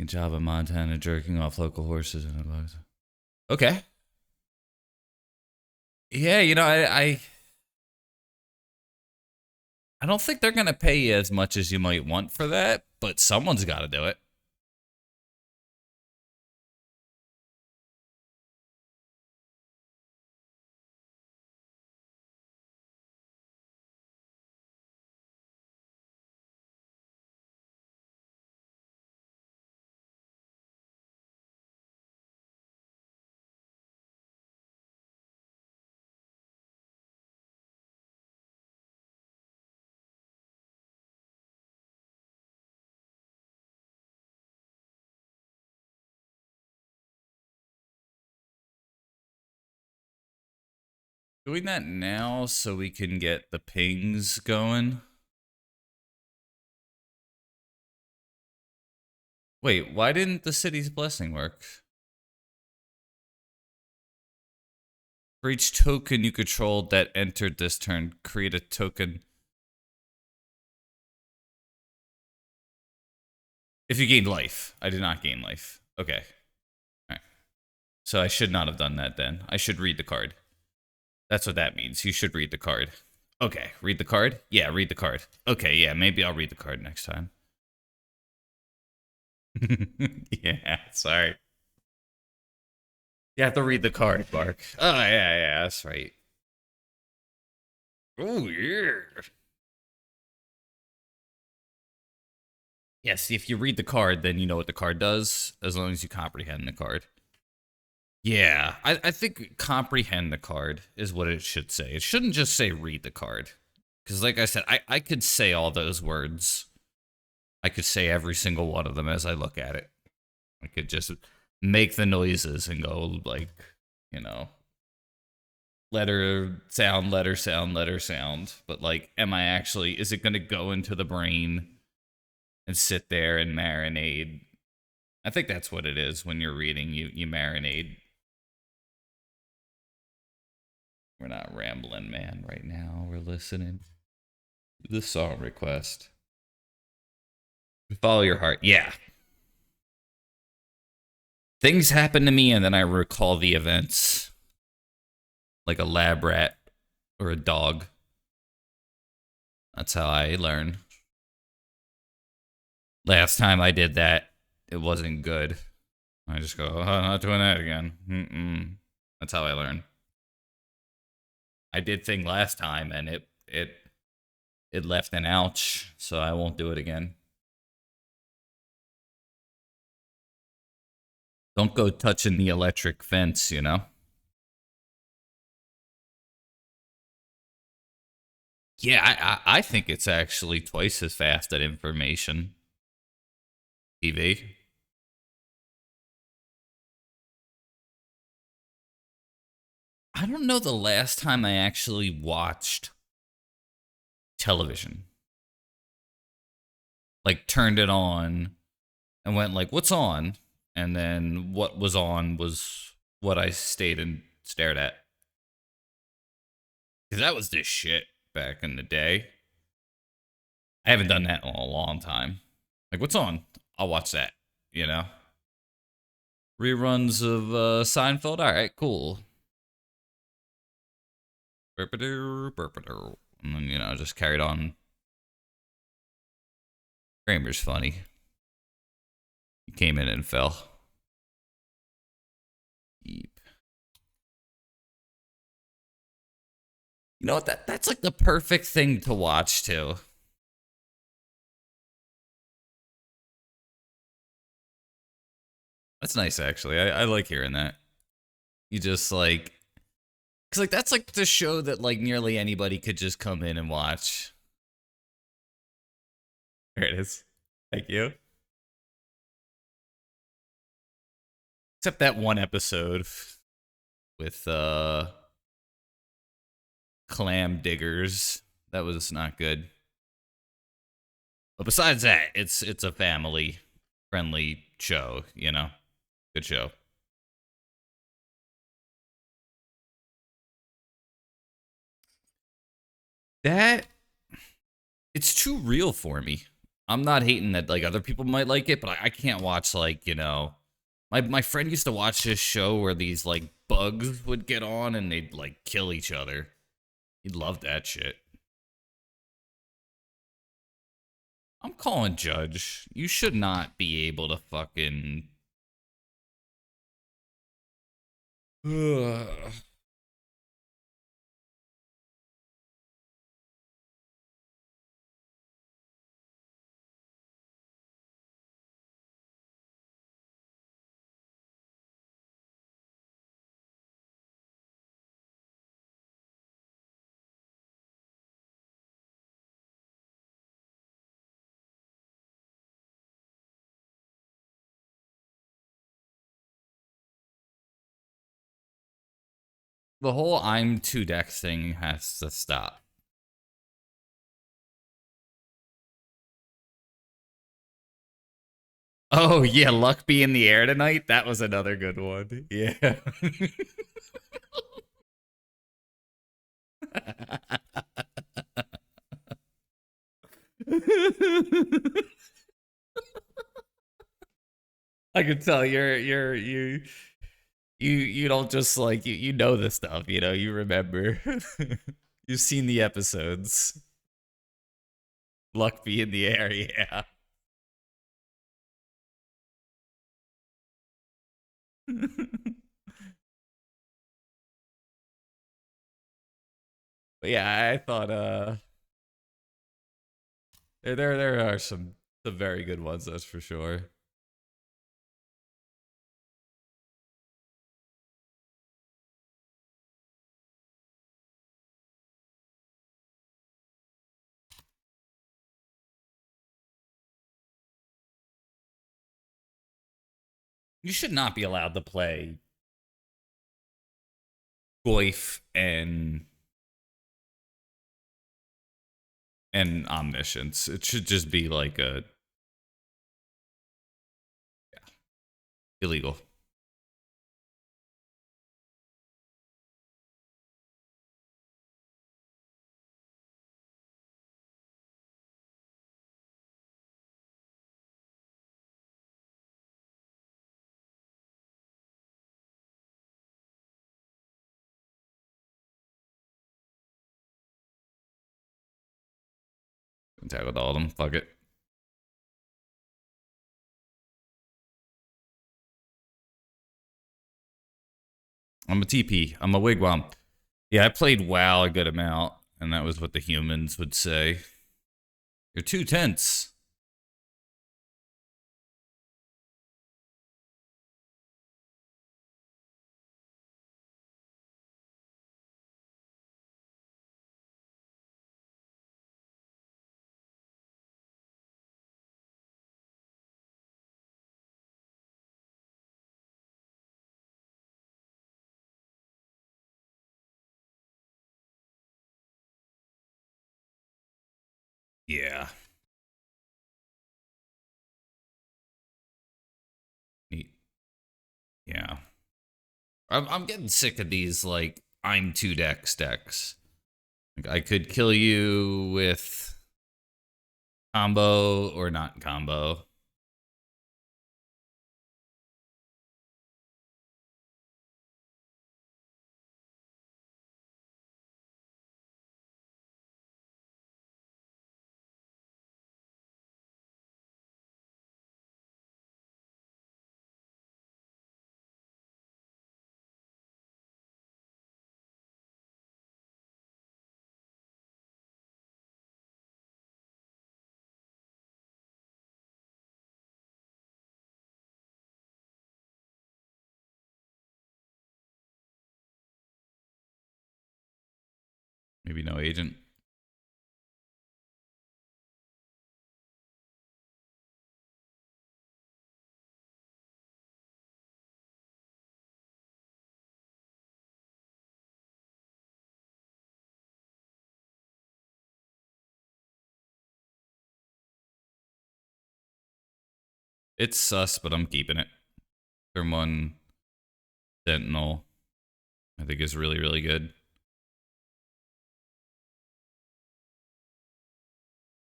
job of Montana jerking off local horses in a box. Okay. Yeah, you know, I don't think they're gonna pay you as much as you might want for that, but someone's got to do it. Doing that now so we can get the pings going. Wait, why didn't the city's blessing work? For each token you controlled that entered this turn, create a token. If you gained life. I did not gain life. Okay. Alright. So I should not have done that then. I should read the card. That's what that means. You should read the card. Okay, read the card? Yeah, read the card. Okay, yeah, maybe I'll read the card next time. Yeah, sorry. You have to read the card, Mark. Oh, yeah, that's right. Oh, yeah. Yeah, see, if you read the card, then you know what the card does, as long as you comprehend the card. Yeah, I think comprehend the card is what it should say. It shouldn't just say read the card. Because, like I said, I could say all those words. I could say every single one of them as I look at it. I could just make the noises and go, like, you know, letter, sound, letter, sound, letter, sound. But, like, am I actually, is it going to go into the brain and sit there and marinate? I think that's what it is when you're reading, you marinate. We're not rambling, man, right now. We're listening. The song request. Follow your heart. Yeah. Things happen to me and then I recall the events. Like a lab rat or a dog. That's how I learn. Last time I did that, it wasn't good. I just go, oh, I'm not doing that again. That's how I learn. I did thing last time and it left an ouch, so I won't do it again. Don't go touching the electric fence, you know? Yeah, I think it's actually twice as fast at information. TV. I don't know the last time I actually watched television. Like turned it on and went like, "What's on?" And then what was on was what I stayed and stared at. Cuz that was this shit back in the day. I haven't done that in a long time. Like, "What's on?" I'll watch that, you know. Reruns of Seinfeld. All right, cool. And then, you know, just carried on. Kramer's funny. He came in and fell. Yeep. You know what? That's like the perfect thing to watch too. That's nice, actually. I like hearing that. You just like, cause like that's like the show that like nearly anybody could just come in and watch. There it is. Thank you. Except that one episode with clam diggers. That was not good. But besides that, it's a family friendly show, you know? Good show. That it's too real for me. I'm not hating that like other people might like it, but I can't watch like, you know, my friend used to watch this show where these like bugs would get on and they'd like kill each other. He'd love that shit. I'm calling Judge. You should not be able to fucking Ugh. The whole I'm two decks thing has to stop. Oh yeah, luck be in the air tonight. That was another good one. Yeah. I can tell you don't just like you know this stuff, you know, you remember. You've seen the episodes. Luck be in the air, yeah. But yeah, I thought there are some very good ones, that's for sure. You should not be allowed to play Goif and Omniscience. It should just be like a illegal. Tackled all of them. Fuck it. I'm a TP. I'm a wigwam. Yeah, I played WoW a good amount, and that was what the humans would say. You're too tense. Yeah. Yeah. I'm getting sick of these like I'm two decks. Like, I could kill you with combo or not combo. Maybe no agent. It's sus, but I'm keeping it. Turn one Sentinel, I think is really, really good.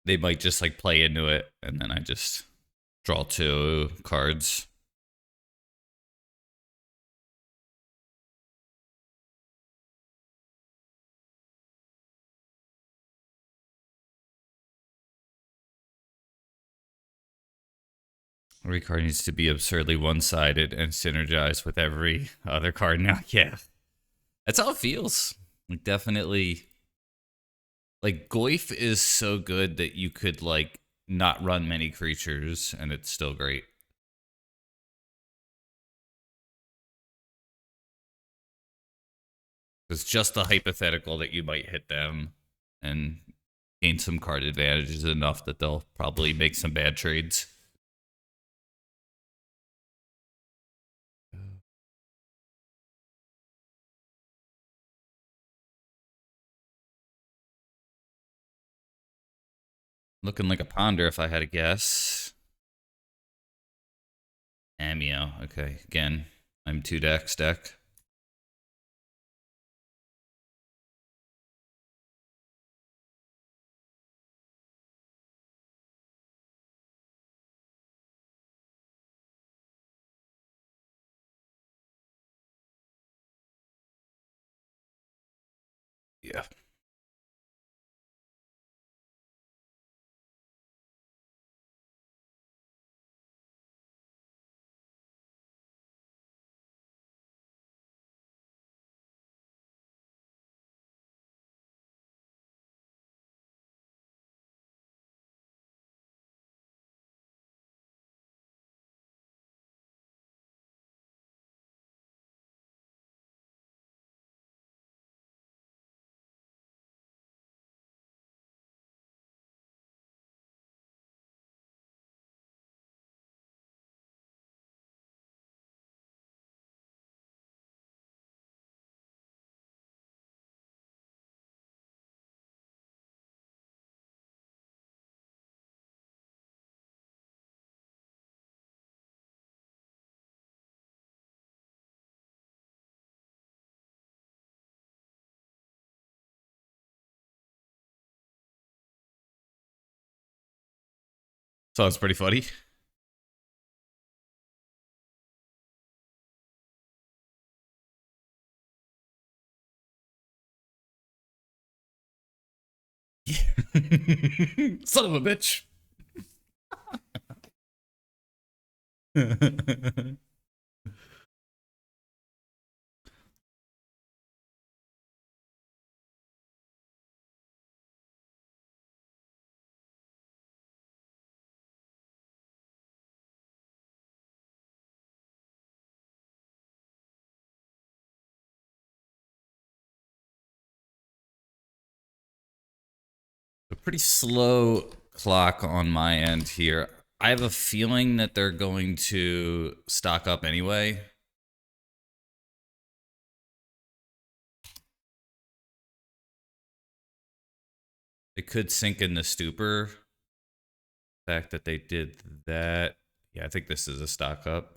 They might just like play into it, and then I just draw two cards. Every card needs to be absurdly one-sided and synergize with every other card now. Yeah. That's how it feels. Like definitely like Goif is so good that you could like not run many creatures and it's still great. It's just the hypothetical that you might hit them and gain some card advantages enough that they'll probably make some bad trades. Looking like a ponder if I had a guess. Amio. Okay, again, I'm 2 decks deck. Yeah. So it's pretty funny. Son of a bitch. A pretty slow clock on my end here. I have a feeling that they're going to stock up anyway. It could sink in the stupor. The fact that they did that. Yeah, I think this is a stock up.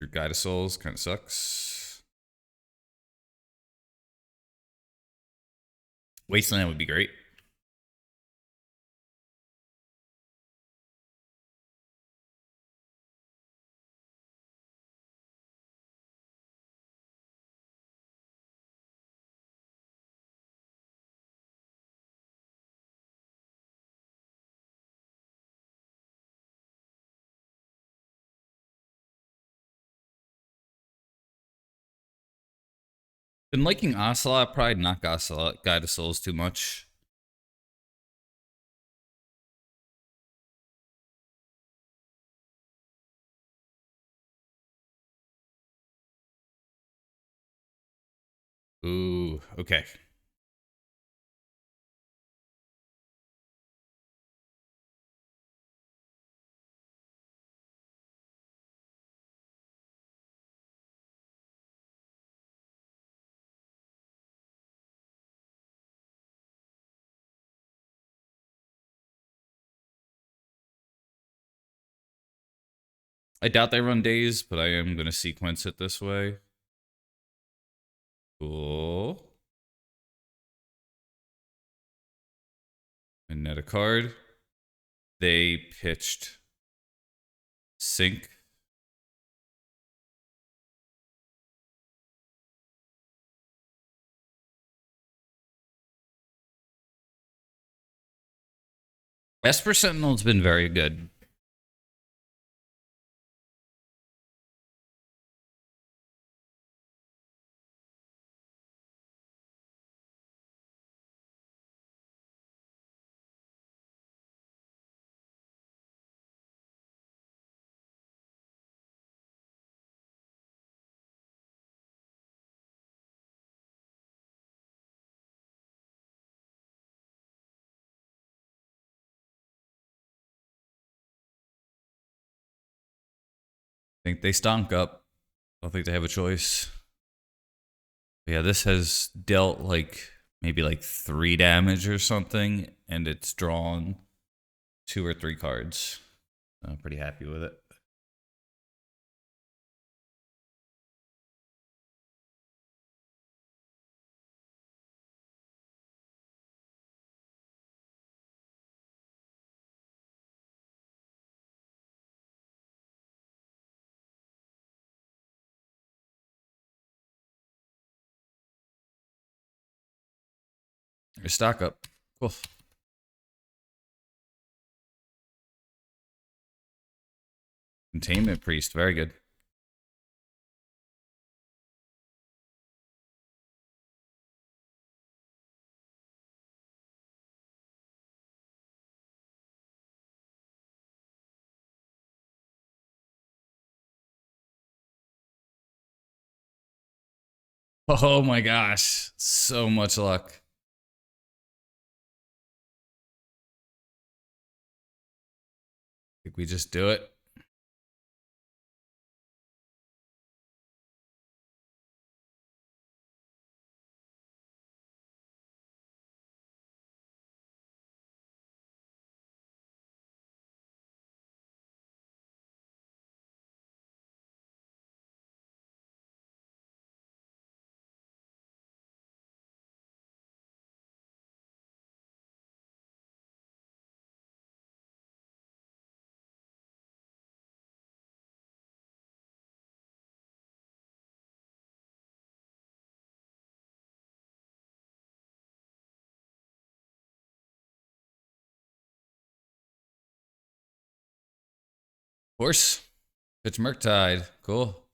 Your Guide of Souls kind of sucks. Wasteland would be great. Been liking Ocelot, probably knock Ocelot Guide of Souls too much. Ooh, okay. I doubt they run days, but I am going to sequence it this way. Cool. And net a card. They pitched Sync. Esper Sentinel's been very good. think they stonk up. I don't think they have a choice. But yeah, this has dealt like maybe like 3 damage or something, and it's drawn 2 or 3 cards. I'm pretty happy with it. Your stock up. Cool. Containment Priest, very good. Oh my gosh. So much luck. I think we just do it. Horse. Pitch Murktide. Cool.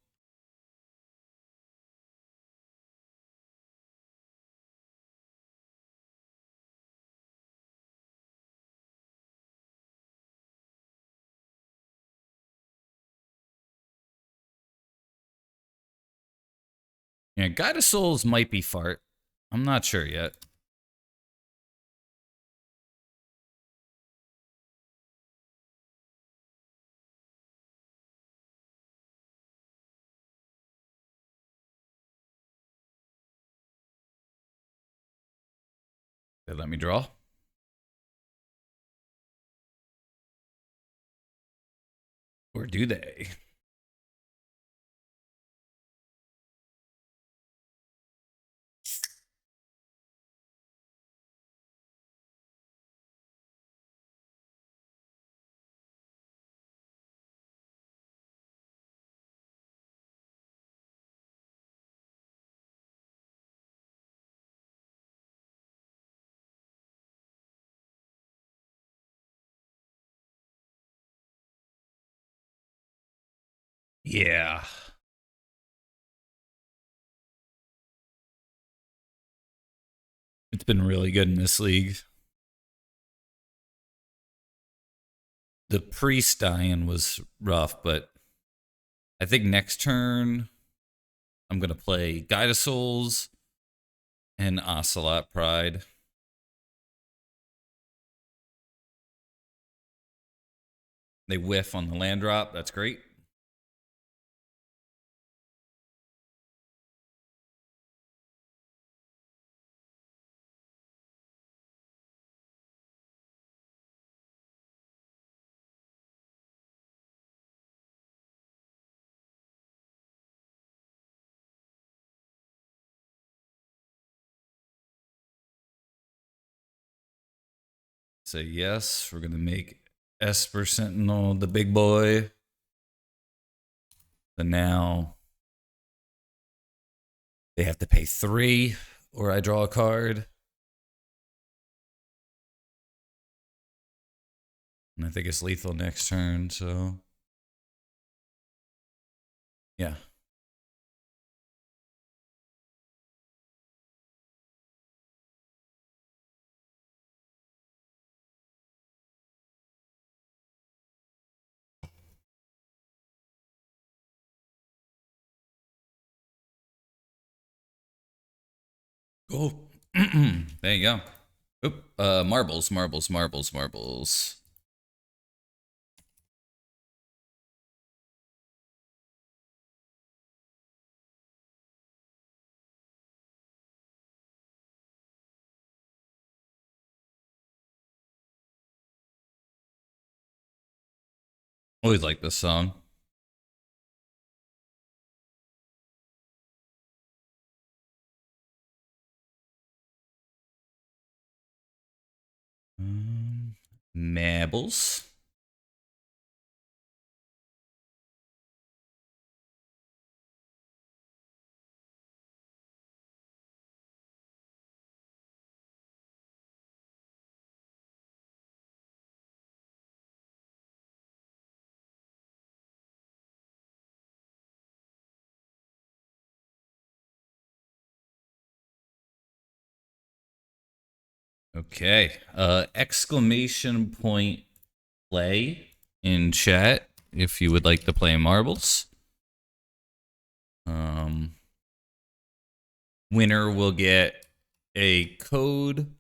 Yeah, Guide of Souls might be fart. I'm not sure yet. They let me draw. Or do they? Yeah. It's been really good in this league. The priest dying was rough, but I think next turn I'm gonna play Guide of Souls and Ocelot Pride. They whiff on the land drop. That's great. Say yes. We're gonna make Esper Sentinel the big boy. So now they have to pay 3, or I draw a card. And I think it's lethal next turn, so yeah. Cool. There you go. Oop. Marbles, marbles, marbles, marbles. Always like this song. Marbles. Okay. Exclamation point play in chat if you would like to play marbles. Winner will get a code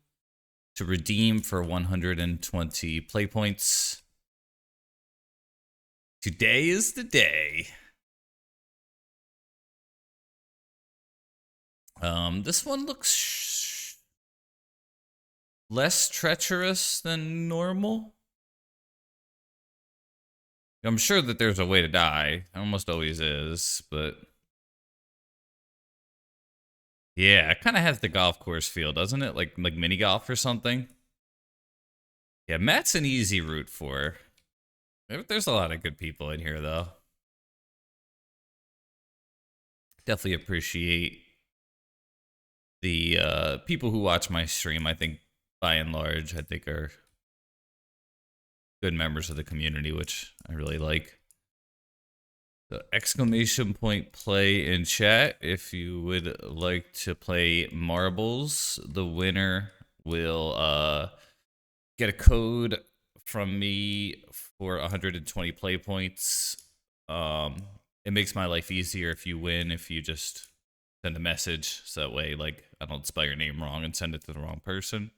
to redeem for 120 play points. Today is the day. This one looks less treacherous than normal. I'm sure that there's a way to die. Almost always is, but yeah, it kind of has the golf course feel, doesn't it? Like mini golf or something. Yeah, Matt's an easy route for. There's a lot of good people in here, though. Definitely appreciate the people who watch my stream. I think, by and large, I think are good members of the community, which I really like. The exclamation point play in chat if you would like to play marbles. The winner will get a code from me for 120 play points. It makes my life easier if you win, if you just send a message, so that way like I don't spell your name wrong and send it to the wrong person.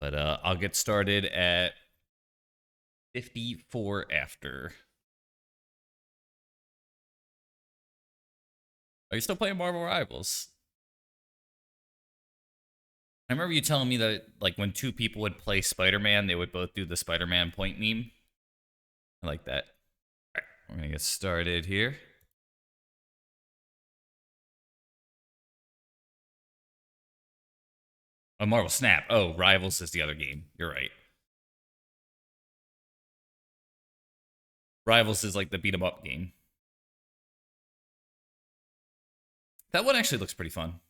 But I'll get started at 54 after. Are you still playing Marvel Rivals? I remember you telling me that like when two people would play Spider-Man, they would both do the Spider-Man point meme. I like that. All right, we're gonna get started here. Oh, Marvel Snap. Oh, Rivals is the other game. You're right. Rivals is like the beat 'em up game. That one actually looks pretty fun.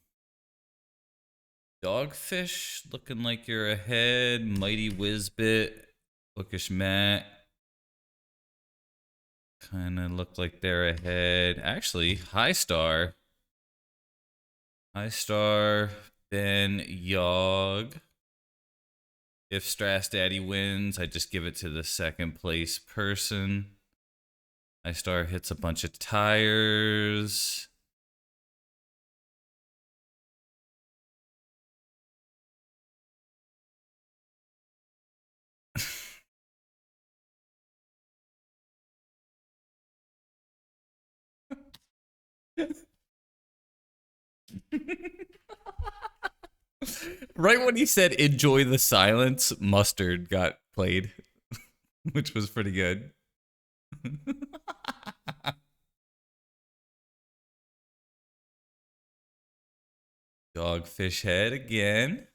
Dogfish looking like you're ahead. Mighty Whizbit. Bookish Matt. Kind of look like they're ahead. Actually, High Star. High Star. Ben Yog. If Strass Daddy wins, I just give it to the second place person. High Star hits a bunch of tires. Right when he said enjoy the silence, Mustard got played, which was pretty good. Dogfish Head again.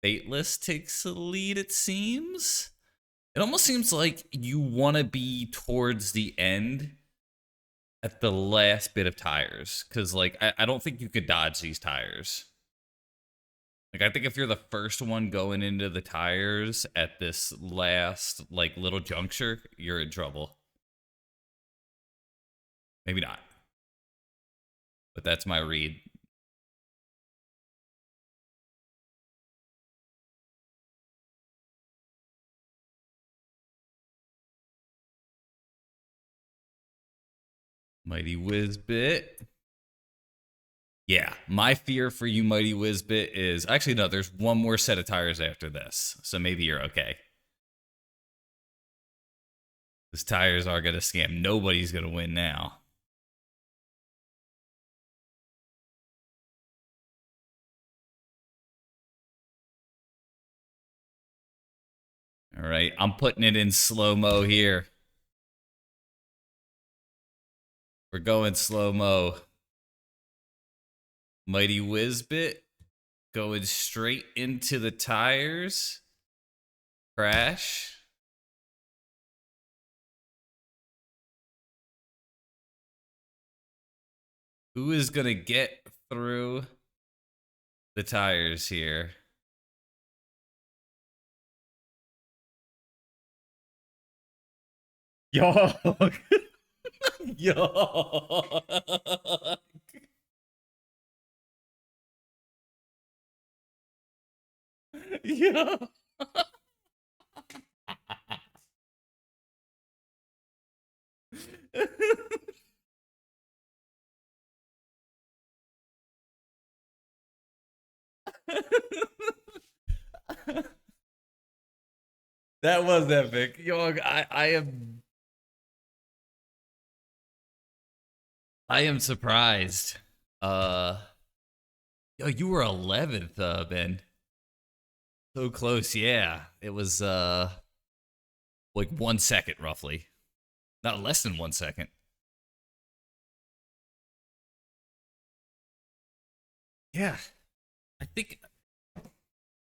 Fateless takes the lead, it seems. It almost seems like you want to be towards the end at the last bit of tires. Because, like, I don't think you could dodge these tires. Like, I think if you're the first one going into the tires at this last, like, little juncture, you're in trouble. Maybe not. But that's my read. Mighty Whizbit. Yeah, my fear for you, Mighty Whizbit, is actually no. There's one more set of tires after this, so maybe you're okay. These tires are gonna scam. Nobody's gonna win now. All right, I'm putting it in slow-mo here. We're going slow-mo. Mighty Whizbit going straight into the tires. Crash. Who is going to get through the tires here? Yo. Yo. Yo. That was epic. Yo, I am surprised. Uh Yo, you were 11th, Ben. So close, yeah. It was like 1 second roughly. Not less than 1 second. Yeah. I think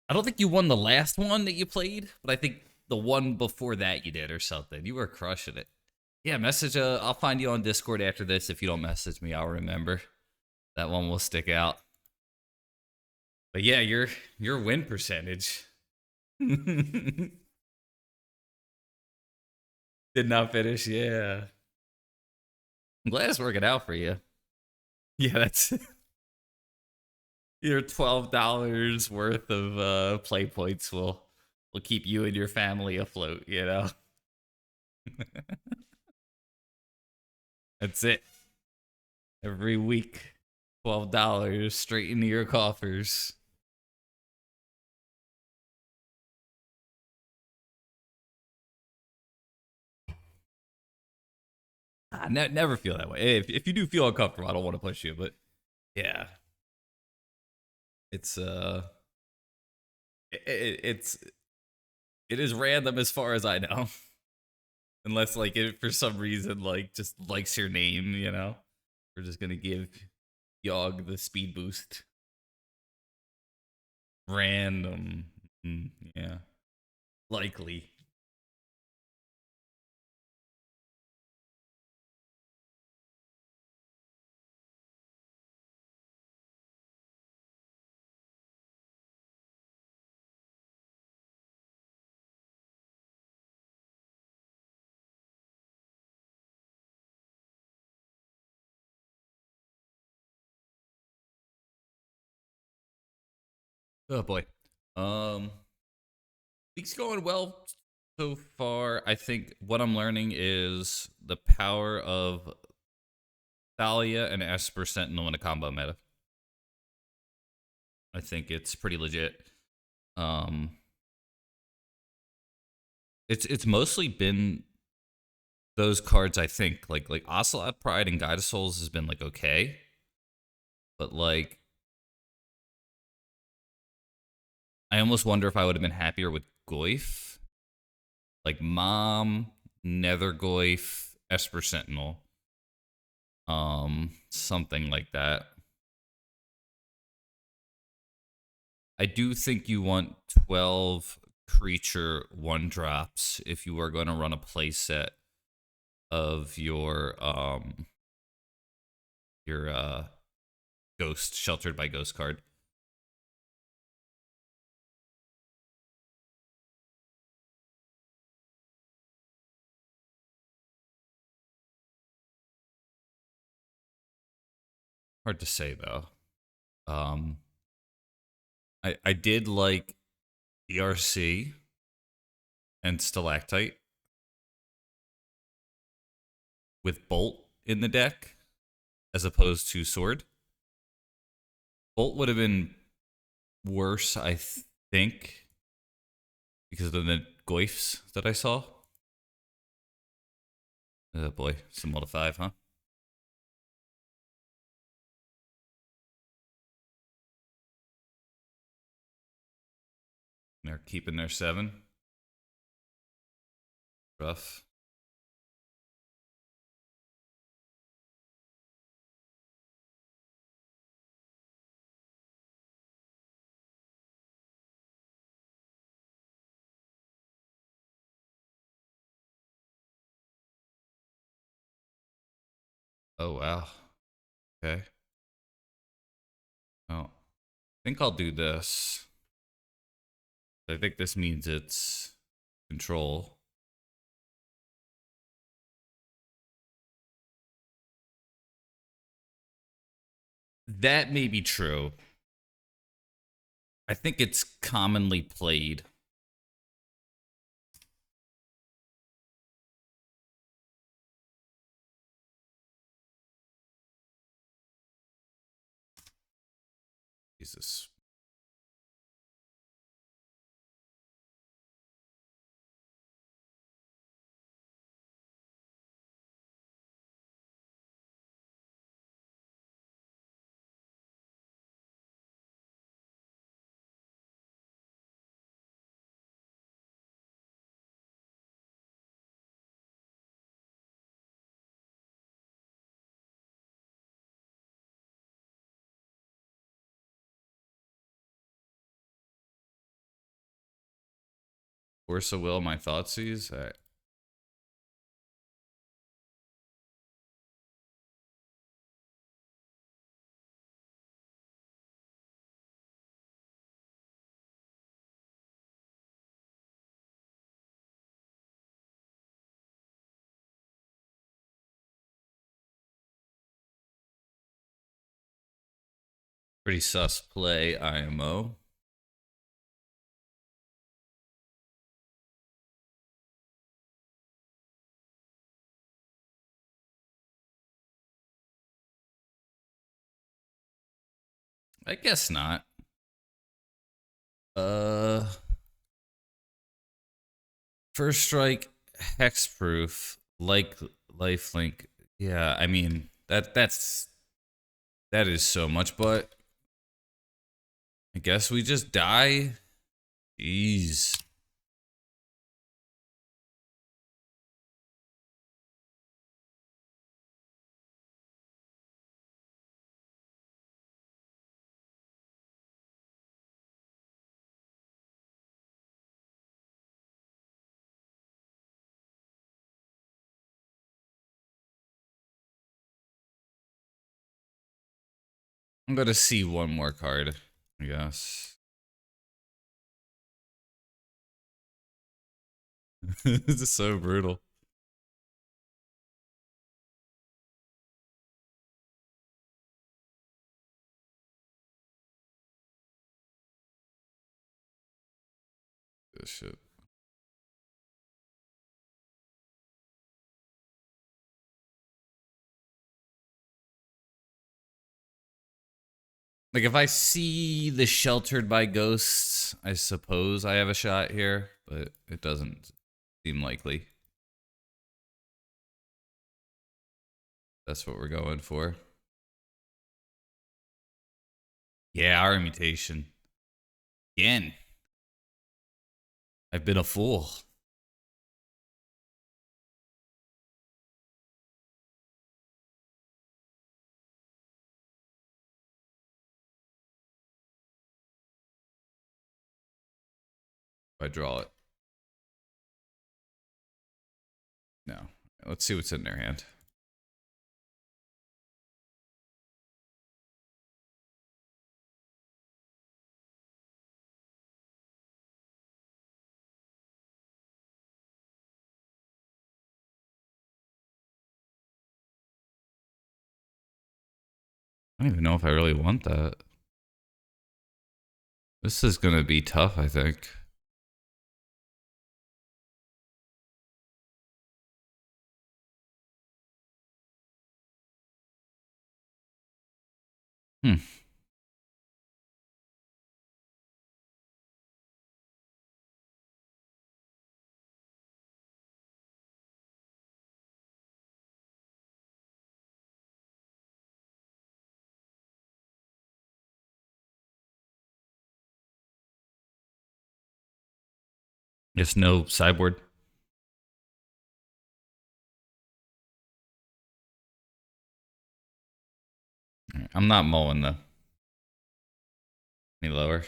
I don't think you won the last one that you played, but I think the one before that you did or something. You were crushing it. Yeah, message I'll find you on Discord after this. If you don't message me, I'll remember. That one will stick out. But yeah, your win percentage did not finish. Yeah. I'm glad it's working out for you. Yeah, that's your $12 worth of play points will keep you and your family afloat, you know. That's it. Every week. $12 straight into your coffers. Never feel that way. If you do feel uncomfortable, I don't want to push you, but yeah, it's it's it is random as far as I know, unless like it for some reason like just likes your name, you know. We're just gonna give Yogg the speed boost. Random, yeah, likely. Oh boy. Um, Week's going well so far. I think what I'm learning is the power of Thalia and Esper Sentinel in a combo meta. I think it's pretty legit. Um, it's mostly been those cards. I think like Ocelot Pride and Guide of Souls has been like okay, but like I almost wonder if I would have been happier with Goyf, like Mom, Nethergoyf, Esper Sentinel, something like that. I do think you want 12 creature one drops if you are going to run a playset of your ghost sheltered by ghost card. Hard to say though. Um I did like ERC and Stalactite with Bolt in the deck as opposed to Sword. Bolt would have been worse, I think, because of the Goyfs that I saw. Oh boy, some to 5, huh? They're keeping their 7. Rough. Oh wow. Okay. Oh, I think I'll do this. I think this means it's control. That may be true. I think it's commonly played. Jesus. Force of will, my thoughtseize. Pretty sus play, IMO. I guess not. Uh, First strike, hexproof, like lifelink. Yeah, I mean that is so much, but I guess we just die. Jeez. I'm gonna see one more card, I guess. This is so brutal. This shit. Like if I see the sheltered by ghosts, I suppose I have a shot here, but it doesn't seem likely. That's what we're going for. Yeah, our mutation. Again. I've been a fool. If I draw it. No. Let's see what's in their hand. I don't even know if I really want that. This is gonna be tough, I think. Hmm. Just no sideboard. I'm not mowing though. Any lower?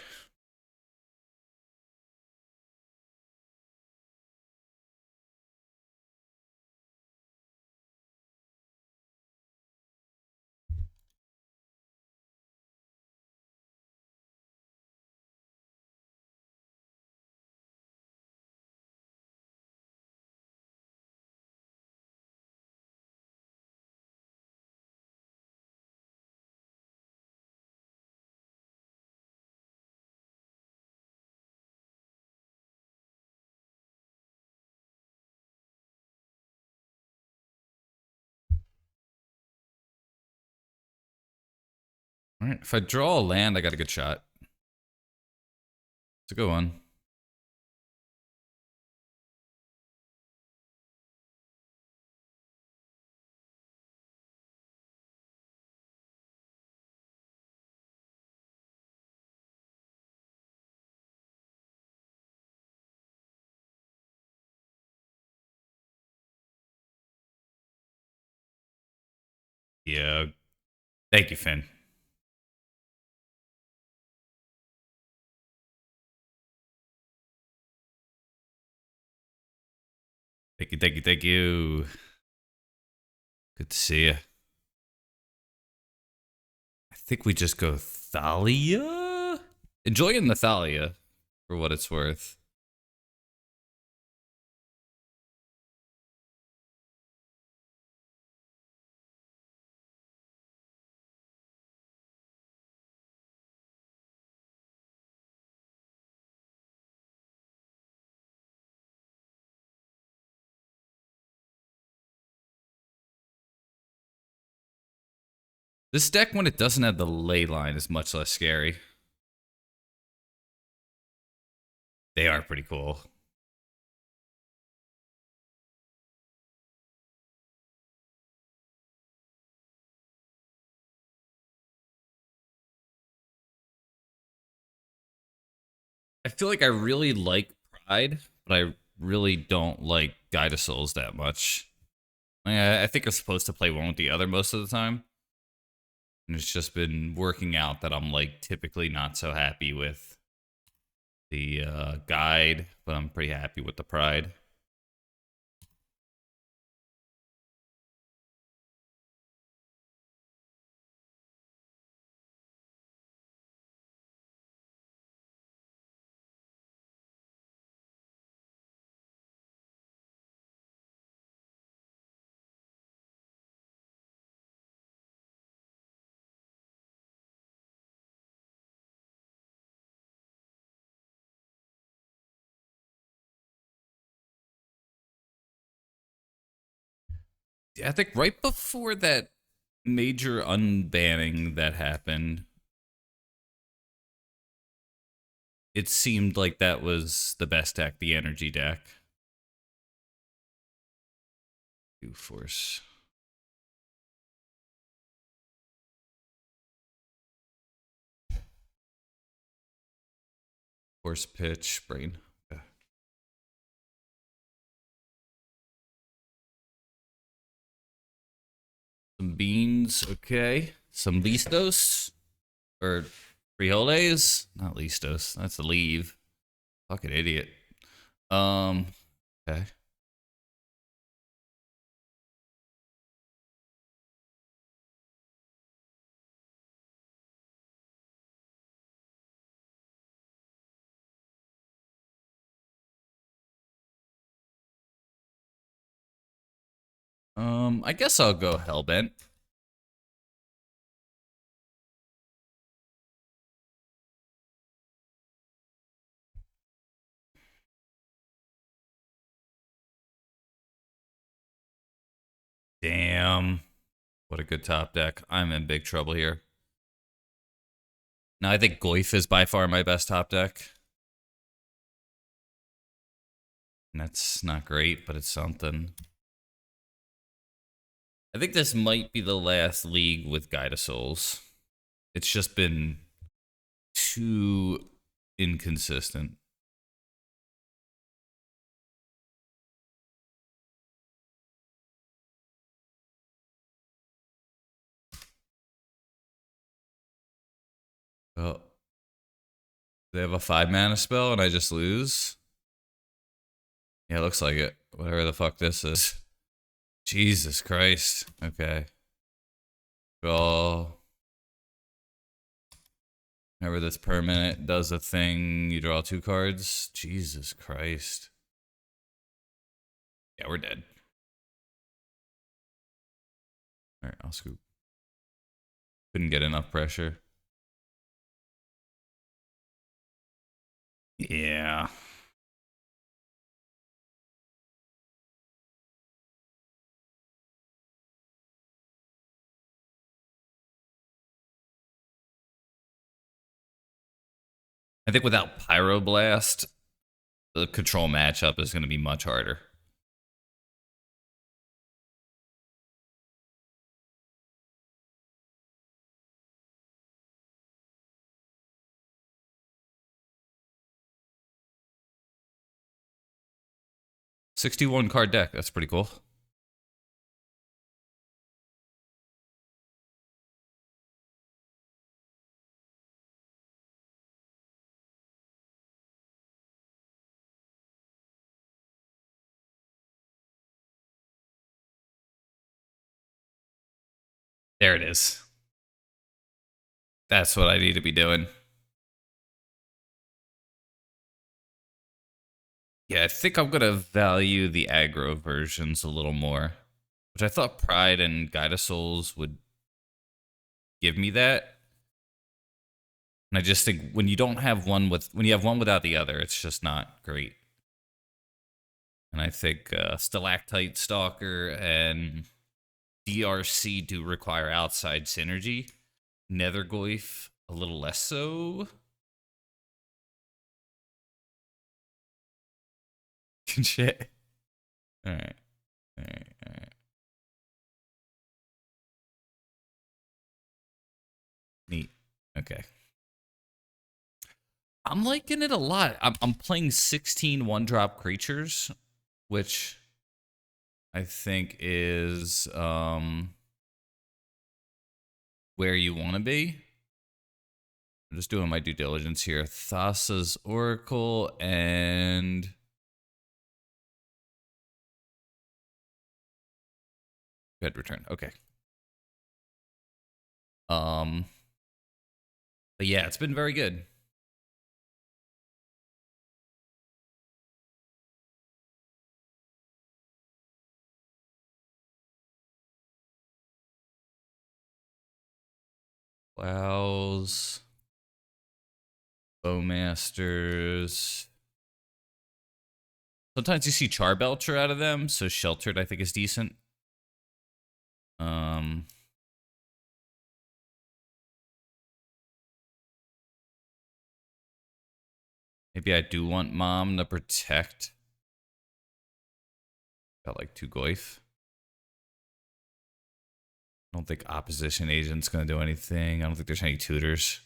All right. If I draw a land, I got a good shot. It's a good one. Yeah. Thank you, Finn. Thank you, thank you, thank you. Good to see you. I think we just go Thalia. Enjoying the Thalia, for what it's worth. This deck, when it doesn't have the ley line, is much less scary. They are pretty cool. I feel like I really like Pride, but I really don't like Guide of Souls that much. I think I'm supposed to play one with the other most of the time. And it's just been working out that I'm like typically not so happy with the guide, but I'm pretty happy with the Pride. I think right before that major unbanning that happened, it seemed like that was the best deck, the energy deck. Force. Force pitch, brain. Some beans, okay. Some listos. Or frijoles. Not listos. That's a leave. Fucking idiot. Okay. I guess I'll go Hellbent. Damn. What a good top deck. I'm in big trouble here. Now, I think Goyf is by far my best top deck. And that's not great, but it's something. I think this might be the last league with Guide of Souls. It's just been too inconsistent. They have a 5-mana spell and I just lose? Yeah, it looks like it. Whatever the fuck this is. Jesus Christ. Okay. Draw. Whenever this permanent does a thing, you draw 2 cards. Jesus Christ. Yeah, we're dead. Alright, I'll scoop. Couldn't get enough pressure. Yeah. I think without Pyroblast, the control matchup is going to be much harder. $61 card deck. That's pretty cool. There it is. That's what I need to be doing. Yeah, I think I'm going to value the aggro versions a little more, which I thought Pride and Guide of Souls would give me that. And I just think when you don't have one when you have one without the other, it's just not great. And I think Stalactite Stalker and DRC do require outside synergy. Nethergoyf a little less so. Shit. Alright. Neat. Okay. I'm liking it a lot. I'm playing 16 one-drop creatures, which I think is where you want to be. I'm just doing my due diligence here. Thassa's Oracle and Red Return. Okay. But yeah, it's been very good. Wows. Bowmasters. Sometimes you see Charbelcher out of them, so Sheltered I think is decent. Maybe I do want Mom to protect. Got like 2 Goyf. I don't think Opposition Agent's gonna do anything. I don't think there's any tutors.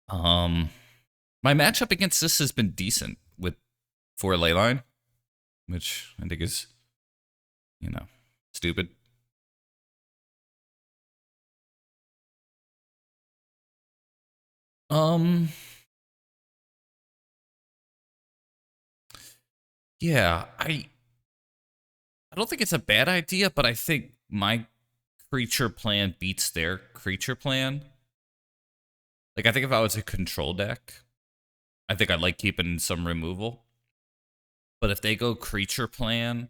My matchup against this has been decent with 4 Leyline, which I think is, you know, stupid. Yeah, I don't think it's a bad idea, but I think my creature plan beats their creature plan. Like, I think if I was a control deck, I think I'd like keeping some removal. But if they go creature plan,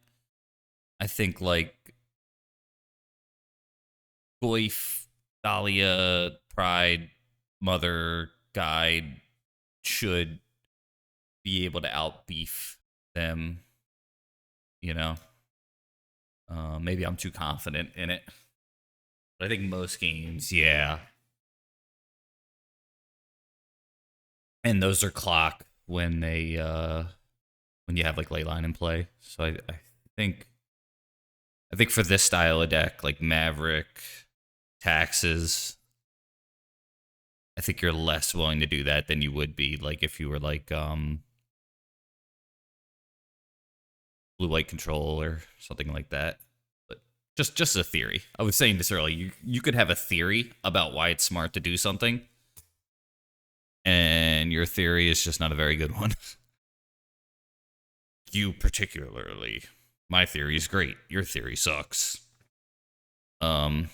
I think, like, Goyf, Dahlia, Pride, Mother, Guide should be able to outbeef them, you know? Maybe I'm too confident in it. But I think most games, yeah. And those are clock when they when you have like Leyline in play. So I think for this style of deck, like Maverick, Taxes, I think you're less willing to do that than you would be like if you were like Blue White Control or something like that. But Just a theory. I was saying this earlier. You could have a theory about why it's smart to do something, and your theory is just not a very good one. You particularly. My theory is great. Your theory sucks. Um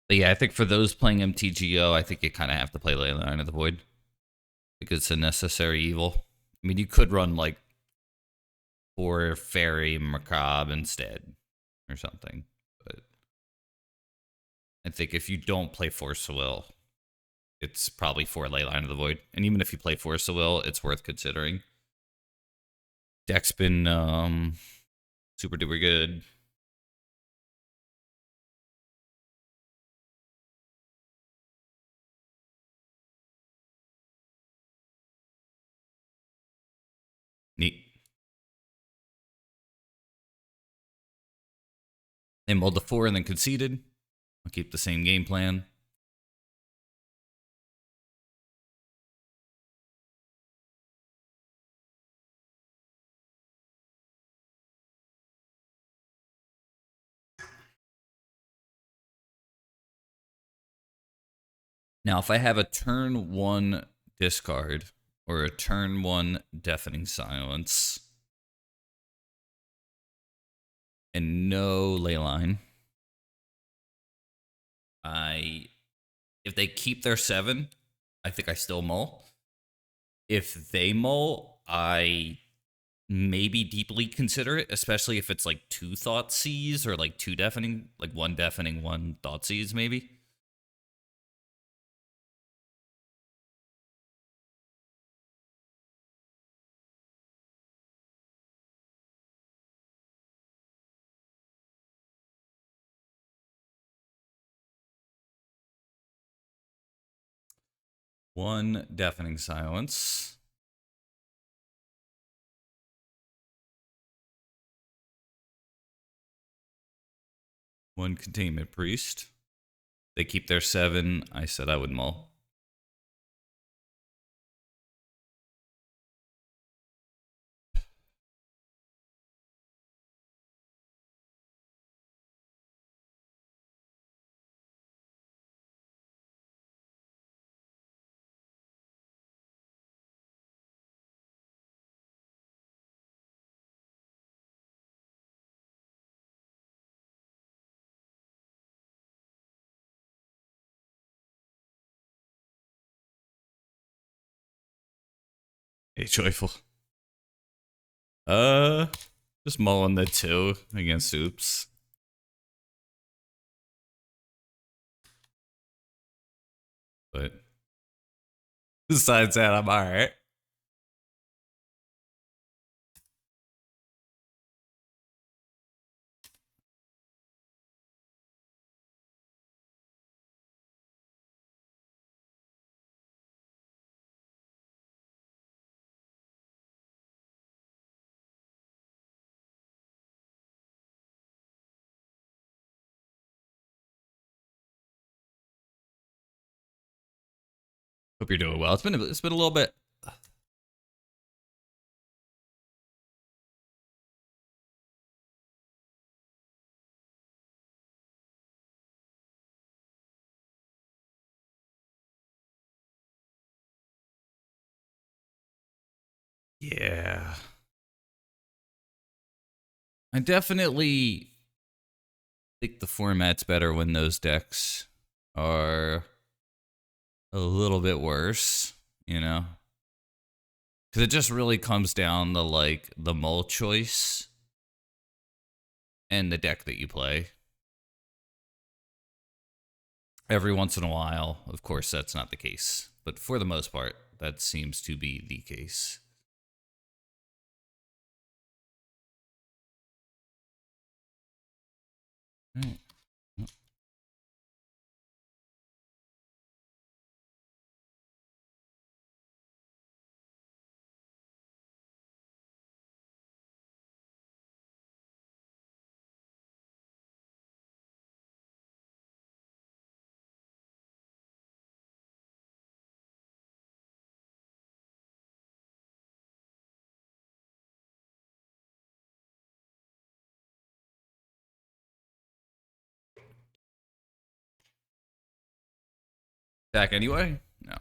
but yeah, I think for those playing MTGO, I think you kind of have to play Leyline of the Void because it's a necessary evil. I mean, you could run like for Fairy Macabre instead or something, but I think if you don't play Force of Will, it's probably for Leyline of the Void. And even if you play Force of Will, it's worth considering. Deck's been super duper good. Neat. They mulled the 4 and then conceded. I'll keep the same game plan. Now, if I have a turn 1 discard or a turn 1 deafening silence and no leyline, if they keep their 7, I think I still mull. If they mull, I maybe deeply consider it, especially if it's like 2 Thoughtseize or like 2 deafening, like 1 deafening, 1 Thoughtseize maybe. One deafening silence. One containment priest. They keep their 7. I said I would mull. Hey, joyful. Uh, just mulling the 2 against Oops. But besides that, I'm alright. Hope you're doing well. It's been a little bit. Yeah. I definitely think the format's better when those decks are a little bit worse, you know? Because it just really comes down to like the mull choice and the deck that you play. Every once in a while, of course, that's not the case. But for the most part, that seems to be the case. Right. Back anyway? No.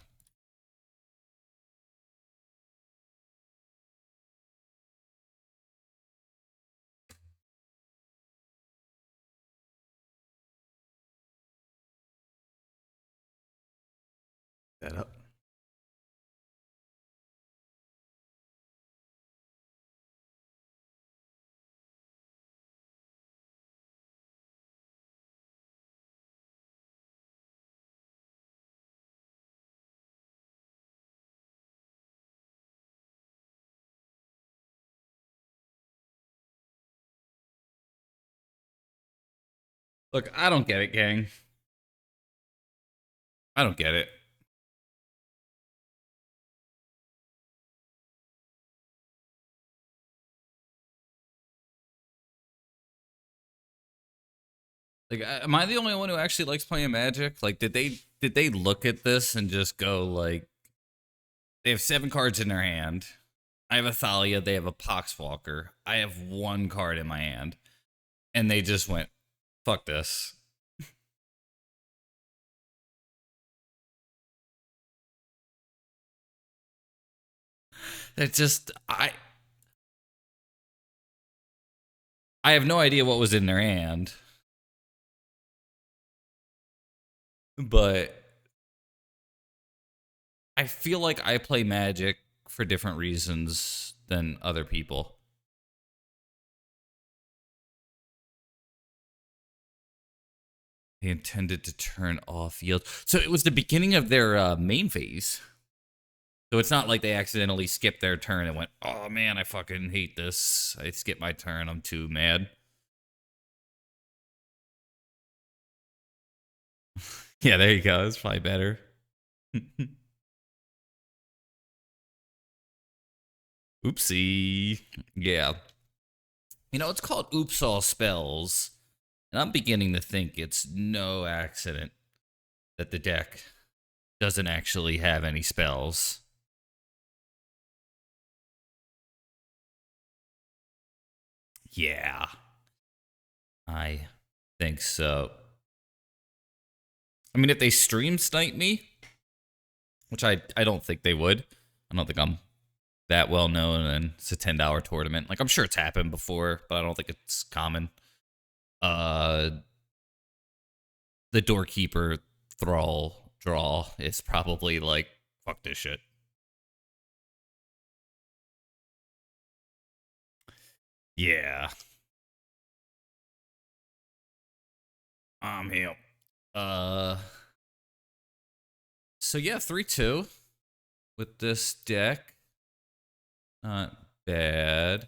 That up. Look, I don't get it, gang. I don't get it. Like, am I the only one who actually likes playing Magic? Like, did they look at this and just go like, they have 7 cards in their hand. I have a Thalia. They have a Poxwalker. I have 1 card in my hand, and they just went, "Fuck this." It's just I have no idea what was in their hand, but I feel like I play Magic for different reasons than other people. They intended to turn off yield. So it was the beginning of their main phase. So it's not like they accidentally skipped their turn and went, "Oh man, I fucking hate this. I skipped my turn. I'm too mad." Yeah, there you go. That's probably better. Oopsie. Yeah. It's called Oops All Spells. And I'm beginning to think it's no accident that the deck doesn't actually have any spells. Yeah, I think so. I mean, if they stream snipe me, which I don't think they would. I don't think I'm that well known, and it's a $10 tournament. Like, I'm sure it's happened before, but I don't think it's common. Uh, the doorkeeper thrall draw is probably like, fuck this shit. Yeah, I'm him. Uh, so yeah, 3-2 with this deck. Not bad.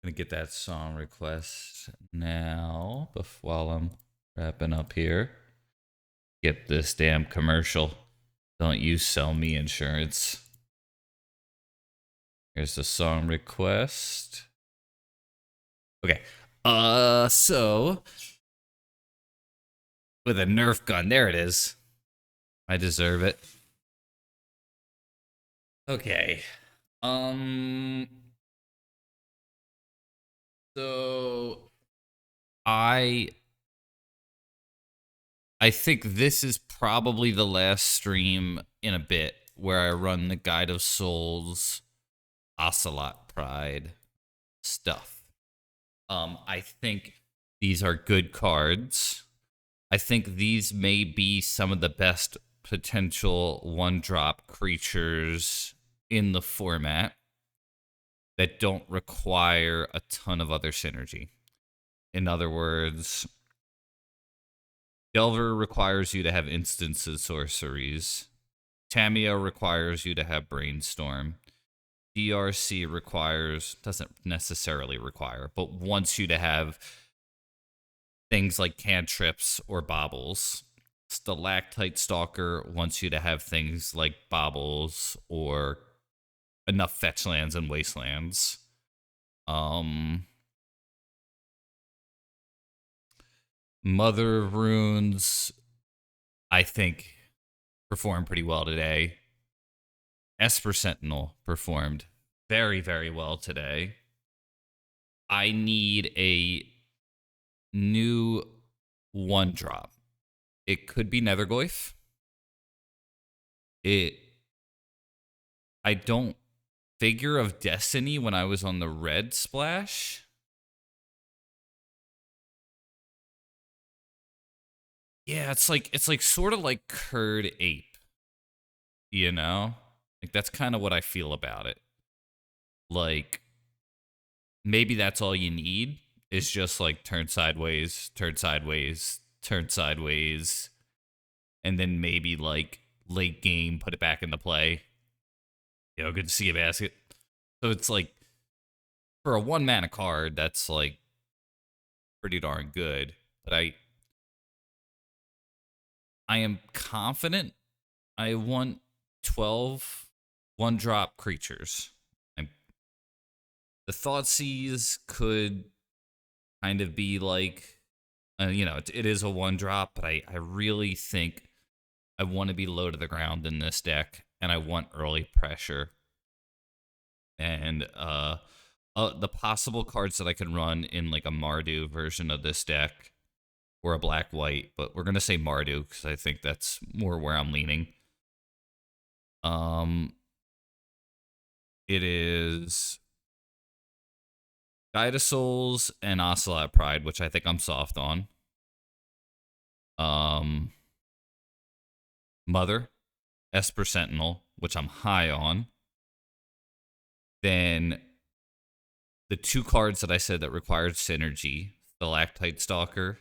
Gonna get that song request now while I'm wrapping up here. Get this damn commercial. Don't you sell me insurance. Here's the song request. Okay. So with a Nerf gun, there it is. I deserve it. Okay. Um. So I I think this is probably the last stream in a bit where I run the Guide of Souls, Ocelot Pride stuff. I think these are good cards. I think these may be some of the best potential 1-drop creatures in the format that don't require a ton of other synergy. In other words, Delver requires you to have instances sorceries. Tamiyo requires you to have Brainstorm. DRC doesn't necessarily require, but wants you to have things like cantrips or baubles. Stalactite Stalker wants you to have things like baubles or enough fetch lands and wastelands. Mother Runes, I think, performed pretty well today. Esper Sentinel performed very, very well today. I need a new 1-drop. It could be Nethergoyf. it I don't figure of Destiny when I was on the red splash. Yeah, it's like sort of like Curd Ape, you know? Like that's kind of what I feel about it. Like maybe that's all you need is just like turn sideways, turn sideways, turn sideways, and then maybe like late game put it back into play. You know, good to see a basket. So it's like for a 1 mana card, that's like pretty darn good. But I am confident I want 12 1-drop creatures. The Thoughtseize could kind of be like, you know, it is a 1-drop, but I really think I want to be low to the ground in this deck, and I want early pressure. And the possible cards that I can run in like a Mardu version of this deck or a black-white, but we're going to say Mardu because I think that's more where I'm leaning. It is Guide of Souls and Ocelot Pride, which I think I'm soft on. Mother, Esper Sentinel, which I'm high on. Then the 2 cards that I said that required synergy, Stalactite Stalker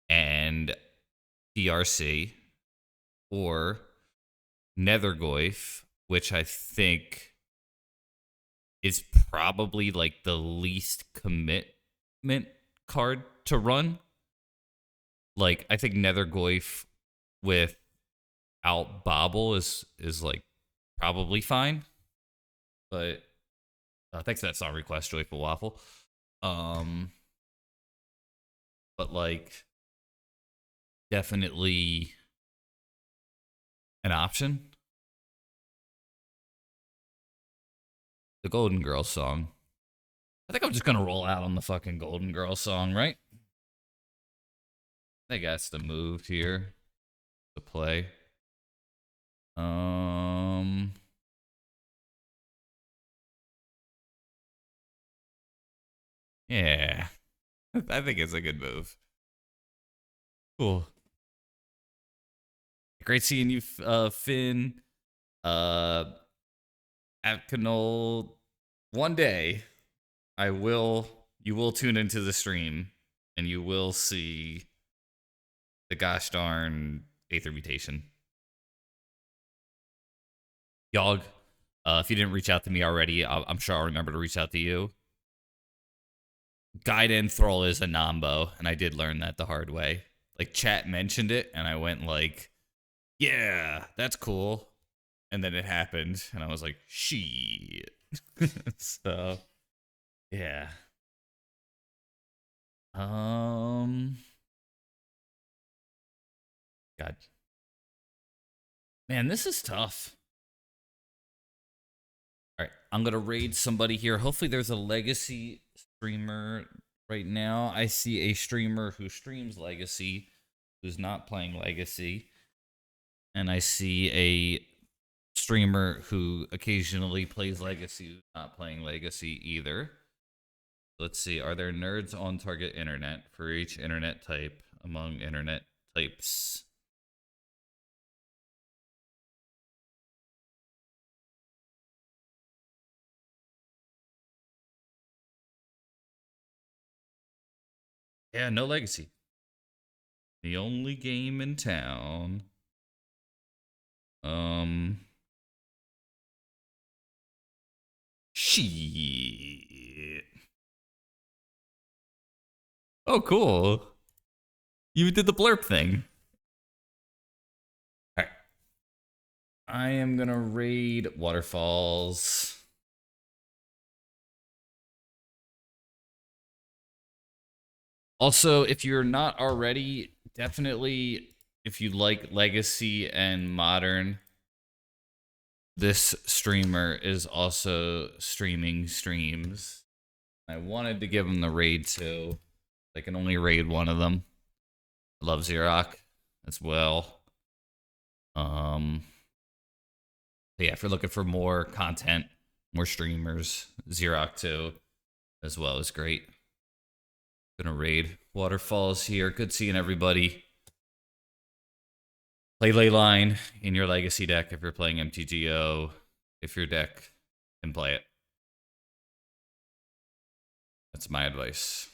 and DRC, or Nethergoyf, which I think is probably like the least commitment card to run. Like I think Nethergoyf without Bobble is like probably fine. But thanks for that song request, Joyful Waffle. But like definitely an option. The Golden Girls song. I think I'm just gonna roll out on the fucking Golden Girls song, right? I think that's the move here to play. Yeah. I think it's a good move. Cool. Great seeing you, Finn. At Canol, one day you will tune into the stream and you will see the gosh darn Aether Mutation. Yogg, if you didn't reach out to me already, I'm sure I'll remember to reach out to you. Guide Enthrall is a Nombo, and I did learn that the hard way. Like, chat mentioned it, and I went like, yeah, that's cool. And then it happened, and I was like, shit. So, yeah. God. Man, this is tough. All right, I'm going to raid somebody here. Hopefully there's a Legacy streamer right now. I see a streamer who streams Legacy who's not playing Legacy. And I see a streamer who occasionally plays Legacy who's not playing Legacy either. Let's see. Are there nerds on target internet for each internet type among internet types? Yeah, no Legacy. The only game in town. Shit. Oh, cool. You did the blurb thing. All right. I am gonna raid Waterfalls. Also, if you're not already, definitely, if you like Legacy and Modern, this streamer is also streaming streams. I wanted to give him the raid too. I can only raid one of them. Love Xerox as well. But yeah, if you're looking for more content, more streamers, Xerox 2 as well is great. Gonna raid Waterfalls here. Good seeing everybody. Play Leyline in your Legacy deck if you're playing MTGO. If your deck can play it. That's my advice.